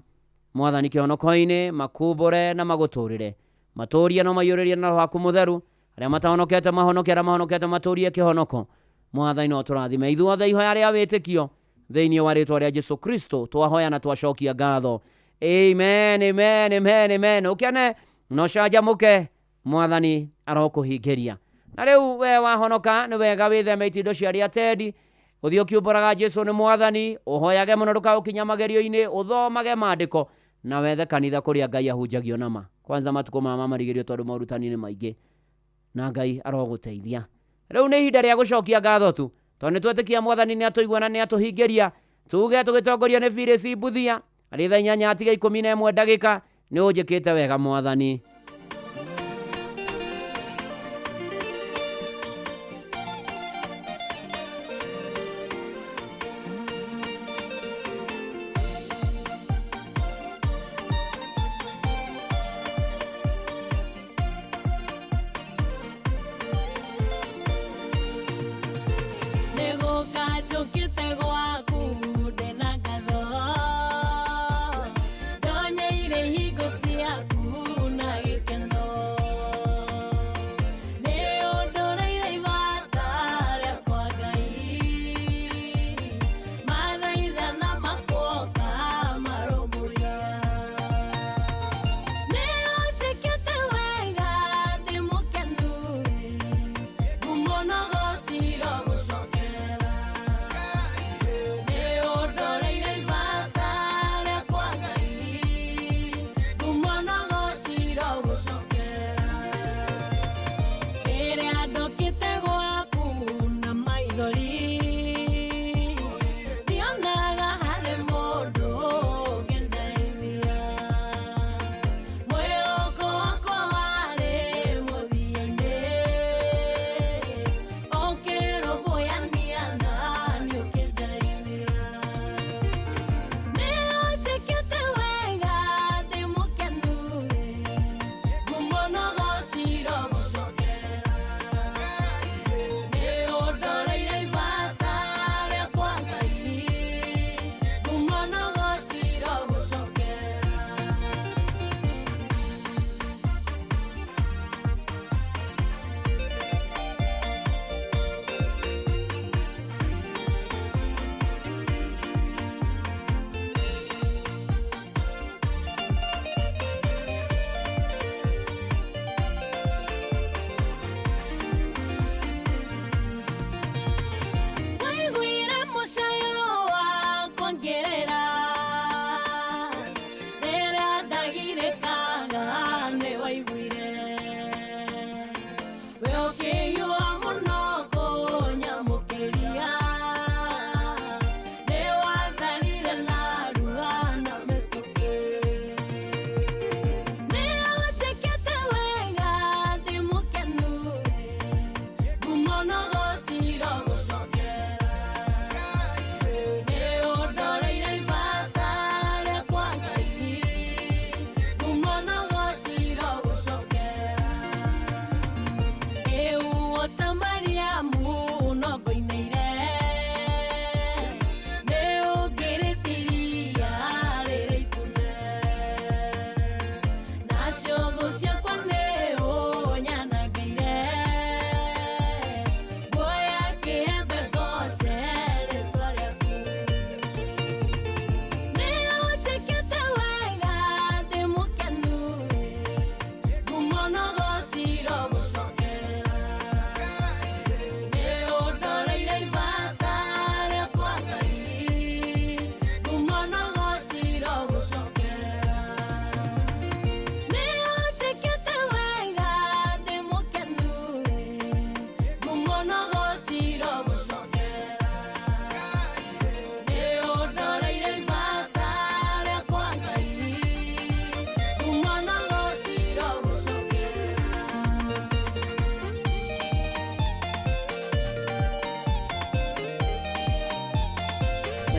Speaker 24: Mwathani kĩhonoko-inĩ, makumbũre na magũtũrĩre, matũrie no maiyũrĩrie na Roho waku Mũtheru, arĩa matahonokete mahonoke, arĩa mahonokete matũrie kĩhonoko. Mwathani no tũrathime ithuothe ihoya rĩa wĩtĩkio thĩinĩ wa rĩĩtwa rĩa Jesũ Kristo twahoya na twacokia ngatho. Amen, amen, amen, amen. Ũkene no canjamũke, Mwathani arokũhingĩria. Na rĩu we wahonoka nĩ wega wĩtheme itindo cia rĩa tendi, ũthiĩ ũkiumbũraga Jesũ nĩ Mwathani, ũhoyage mũno ndũkaũkinya magerio-inĩ, ũthomage maandĩko na wethe kanitha kũrĩa Ngai ahunjagio nama. Kwanza matukũ mama marigĩrio tondũ maũrutani nĩ maingĩ, na Ngai arogũteithia. Rĩu nĩ ihinda rĩa gũcokia ngatho tu, tondũ nĩ twetĩkia Mwathani nĩ atũigua na nĩ atũhingĩria. Tuge tũgĩtongorio nĩ Phyllis Mbuthia arĩ thaa 8:11 ndagĩka. Nĩ ũnjĩkĩte wega Mwathani.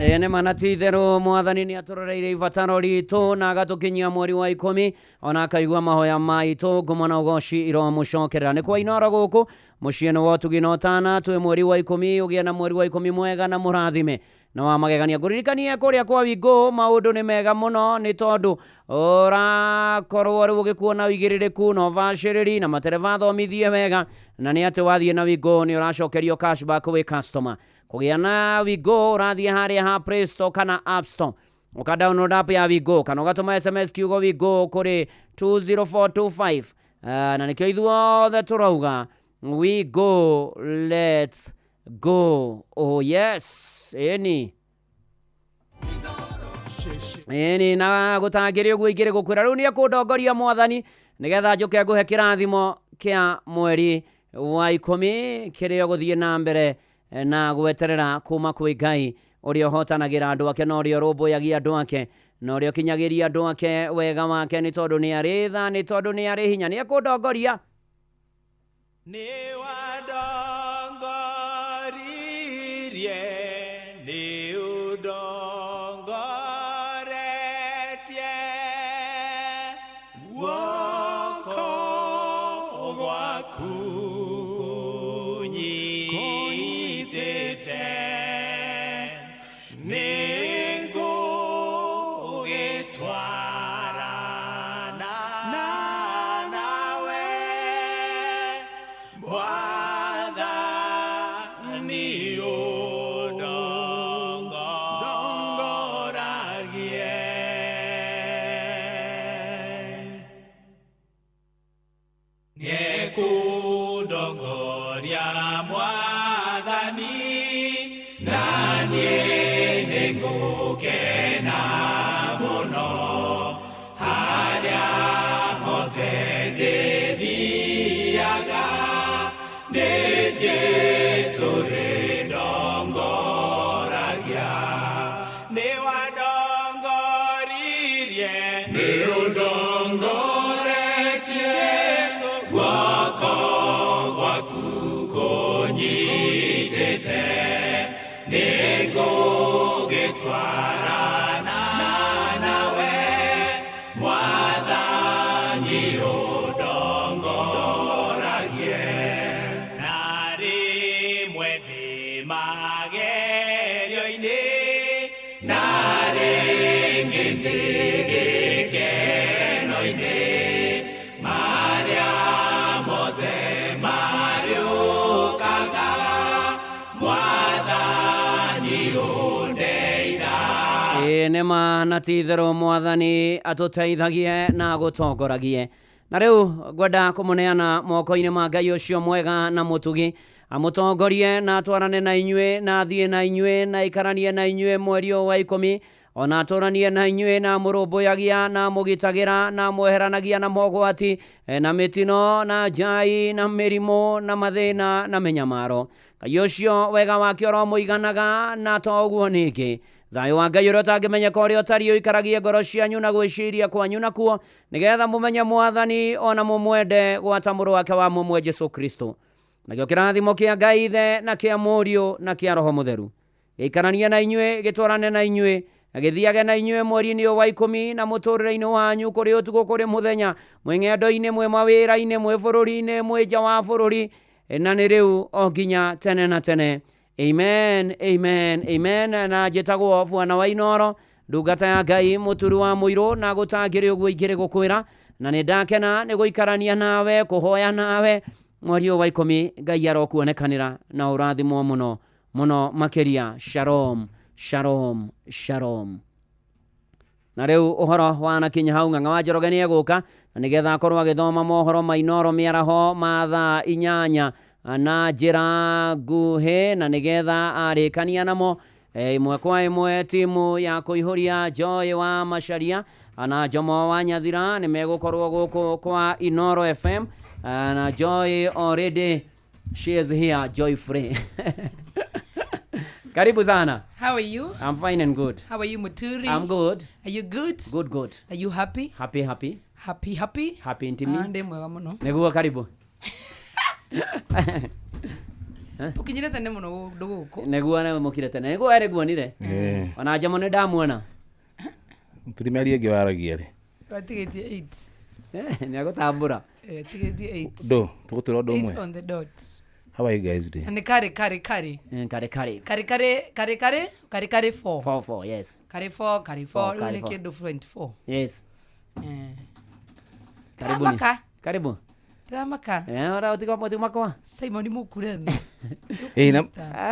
Speaker 24: Ene manati theru mwathani ni aturoreire ivatano ritu na agatukinyia mweri wa 10 ona akaigua mahoya maitu ngumana ugoci iro mucokerera ni kwa inora guku muciĩ wa tuginotana twi mweri wa 10 ugie na mweri wa 10 mwega na murathime na wa magegania nguririkanie kuria kwa Wingu maundu ni mega muno ni tondu urakorwo ri ugikuona wigiririku no vaciriri na matereva thomithie wega na ni ati wathie na Wingu ni uracokerio cashback wi customer kugia na Wingu urathie haria ha Play Store kana App Store uka download app ya Wingu kana ugatuma SMS kiugo Wingu kuri 20425 na nikio ithuothe turauga we go, let's go. Oh yes, eni na gutangire uguo igire gukwira riu ni akundongoria mwathani nigetha njuke nguhe kirathimo kia mweri wa 10 kirio guthie na mbere na gweterera kuma kwi Ngai uria hotanagira andu ake no uria rumbuyagia andu ake no uria kinyagiria andu ake wega wake ni tondu ni ari tha ni tondu ni ari hinya ni akundongoria
Speaker 4: ni wadongoririe ni udongoretie woko waku kunyitete ningugitwarana nawe Mwathani udongoragie niekundongoria Mwathani na nie ningukena muno haria hothe ndithiaga ni Jesu rindongoragia ni wadongoririe ni udongoretie guoko gwaku kunyitite ningugitwarana nawe Mwathani udongoragie na rimwe thi magerio-ini na ringi ndigikeno-ini maria mothe mariukaga Mwathani undeitha ene manati theru Mwathani atuteithagie na gutongoragie na riu ngwenda kumuneana moko-ini ma Ngai ucio mwega na mutugi amutongorie na atwarane na inyue na athie na inyue na ikaranie na inyue mweri wa 10 ona aturanie na inyue na murumbuyagia na mugitagira na mweheranagia na mogwati na mitino na jai na mirimo na mathina na menyamaro Ngai ucio wega wake oro muiganaga na to uguo ningi thayo wa Ngai uria utangimenyeka uria utari uikaragie ngoro cianyu na gwiciria kwanyu nakuo nigetha mumenye Mwathani ona mumwende gwata muru wake wa mumwe Jesu Kristo nakio kirathimo kia Ngai Ithe na kia Mũriũ na kia Roho Mũtheru gĩikaranie na inyuĩ gĩtwarane na inyuĩ na gĩthiage na inyuĩ mweri-inĩ wa 10 na mũtũrĩre-inĩ wanyu kũrĩ ũtukũ kũrĩ mũthenya mwĩ ng'endo-inĩ mwĩ mawĩra-inĩ mwĩ bũrũri-inĩ mwĩ nja wa bũrũri na nĩ rĩu o nginya tene na tene. Amen, amen, amen. Na njĩtagwo Bwana wa Inoro, ndungata ya Ngai Mũturu wa Mũirũ, na gũtangĩrĩ ũguo ingĩrĩ gũkwĩra na nĩ ndakena nĩ gũikarania nawe kũhoya nawe mweri wa 10 Ngai arokuonekanĩra na ũrathimwo mũno mũno makĩria. Shalom, shalom, shalom. Na rĩu ũhoro wanakinya hau Ng'ang'a wa Njoroge nĩ egũka na nĩgetha akorwo agĩthoma mohoro ma Inoro mĩaraho ma thaa 8 na njĩra nguhĩ na nĩgetha arĩkania namo ĩmwe kwa ĩmwe timu ya kũihũria Joy wa Macharia na Jomo wa Nyathira nĩ megũkorwo gũkũ kwa Inoro FM na Joy already she is here, Joy Free. Karibu sana.
Speaker 2: How are you?
Speaker 4: I'm fine and good.
Speaker 2: How are you, Muturi?
Speaker 4: I'm good.
Speaker 2: Are you good?
Speaker 4: Good, good.
Speaker 2: Are you happy?
Speaker 4: Happy, happy.
Speaker 2: Happy, happy?
Speaker 4: Happy intimi.
Speaker 2: Ndĩ mwega mũno.
Speaker 4: Nĩguo karibu.
Speaker 2: Ukinyire tene mũno gũkũ.
Speaker 4: Nĩguo na mukire tene. Nĩguo nĩguonire. Ona Jomo nĩ ndamuona.
Speaker 5: Turimerie ngĩ waragia rĩ.
Speaker 2: Watigĩtie 8.
Speaker 4: Nĩ agũtambũra.
Speaker 2: Tigĩtie 8.
Speaker 5: Do, tũgũtũra ũndũ ũmwe.
Speaker 2: 8 on the dot.
Speaker 5: How are you guys doing?
Speaker 2: And kare.
Speaker 4: Kare.
Speaker 2: Kare 4.
Speaker 4: 4, yes.
Speaker 2: Kare 4, rĩu nĩ kĩndũ 24.
Speaker 4: Yes. Karibuni. Karibu.
Speaker 2: Ramaka.
Speaker 4: Ora utikwa.
Speaker 2: Simon Mukureni.
Speaker 5: Na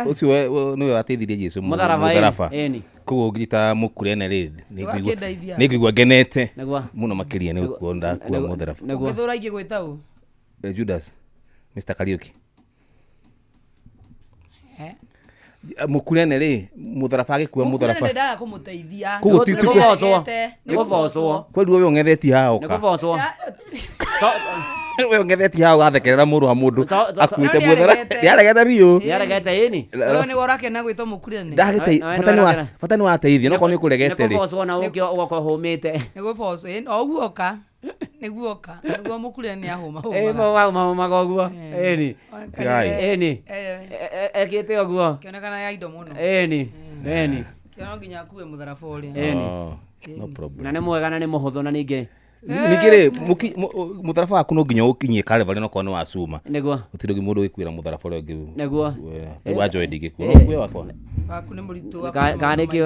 Speaker 5: ucio niwe wateithirie Jesu
Speaker 4: Mũtharaba.
Speaker 5: Koguo ngita Mukureni rĩ nĩngĩigua ngenete mũno makĩria nĩ kuonda kwa Mũtharaba.
Speaker 2: Ũgĩthũra ingĩ gwĩta ũ?
Speaker 5: Judas. Mr. Kariuki. Mukureni rĩ Mũtharaba agĩkua Mũtharaba.
Speaker 2: Mukureni ndaga kũmũteithia.
Speaker 4: Nĩgũbocwo.
Speaker 5: Kweli wewe ungetheti haoka.
Speaker 4: Nĩgũbocwo.
Speaker 5: Wewe ungetheti hao gathekerera mũndũ wa mũndũ akuite Mũtharaba. Yaregete biũ.
Speaker 4: Yaregete ini.
Speaker 2: Wewe nĩ worakena gwĩtwo Mukureni.
Speaker 5: Bata nĩ wateithio no nĩ kũregete rĩ.
Speaker 4: Nĩgũbocwo na ũgũkohũmĩte.
Speaker 2: Nĩgũbocwo o guoka. Nĩguo Mukureni ahũma.
Speaker 4: Mauma ũguo. Ĩni. Ekĩte ũguo.
Speaker 2: Kĩonekana ya indo mũno.
Speaker 4: Ĩni.
Speaker 2: Kĩona nginya akue Mũtharaba ũrĩa.
Speaker 5: No problem.
Speaker 4: Na nĩ mwega na nĩ mũhũthũ na ningĩ.
Speaker 5: Ningĩ Mũtharaba waku no nginya ũkinyie Calvary no kono wa cuma.
Speaker 4: Nĩguo.
Speaker 5: Ũtirĩ mũndũ wĩkwĩra Mũtharaba ũrĩa ũngĩ.
Speaker 4: Nĩguo.
Speaker 5: Wa Joy ndingĩkuo. No kuo wakwa.
Speaker 2: Waku nĩ mũritũ.
Speaker 4: Ka nĩkĩo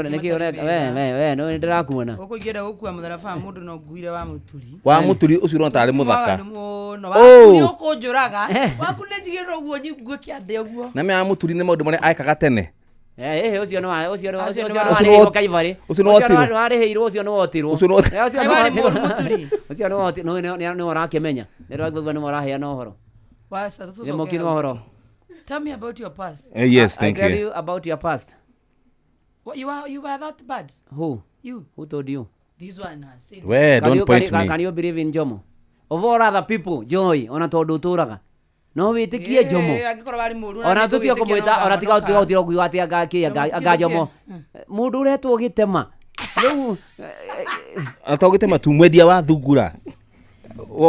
Speaker 4: we no ndĩrakuona.
Speaker 2: Ũkũingĩra gũkua Mũtharaba mũndũ no nguire wa Mũturi.
Speaker 5: Wa Mũturi ũcio no tarĩ mũthaka.
Speaker 2: No waku nĩ ũkũnjũraga. Waku nĩ njigĩrwo ũguo nyingwe kĩande ũguo.
Speaker 5: Na mĩa Mũturi nĩ maũndũ marĩa aikaga tene.
Speaker 4: Ũcio nĩ Kaivari.
Speaker 5: Ũcio nĩ wotirwo.
Speaker 4: Warĩhĩirwo ũcio nĩ wotirwo.
Speaker 5: Ũcio nĩ wotirwo.
Speaker 2: Ũcio
Speaker 4: nĩ warakĩmenya. Nĩragũigua nĩ maraheyana ũhoro. Nĩmũkĩ nĩ ũhoro.
Speaker 2: Tell me about your past.
Speaker 5: Yes, thank you.
Speaker 4: I tell you about your past.
Speaker 2: What, you were that bad?
Speaker 4: Who?
Speaker 2: You.
Speaker 4: Who told you?
Speaker 2: This one has said.
Speaker 5: Well, don't point me.
Speaker 4: Can you believe in Jomo? Of all other people, Joy, ona tondu turaga. No witikie Jomo. Ona tutio kumwita, ona tiga utira kuiga ati aga Jomo. Mundu uretwo gitema. Riu
Speaker 5: atogitema tu mwendia wa thungura.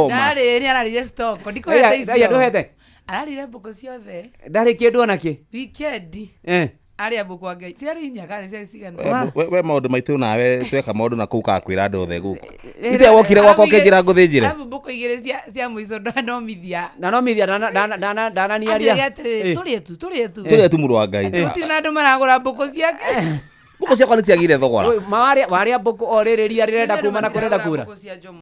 Speaker 2: Ndari ni ararire stock. Ndikuhete icio.
Speaker 4: Ya nduhete.
Speaker 2: Ararire mbuku ciothe.
Speaker 4: Ndari kindu onaki.
Speaker 2: Weekend. Aria mbuku ange. Ciari nyakare cia cigana.
Speaker 5: We maundu maitu nawe tweka maundu na kuka kwira ndothe guku. Ite wokire gwakwa kenjira nguthinjire.
Speaker 2: Abu mbuku igire cia muico ndanomithia.
Speaker 4: Dana niaria.
Speaker 2: Turi
Speaker 5: tu muru wa Ngai.
Speaker 2: Tutina andu maragura mbuku ciake.
Speaker 5: Mbuku ciakwa ni ciagire thogora.
Speaker 4: Waria mbuku oririria rirenda kuma na kurenda kura.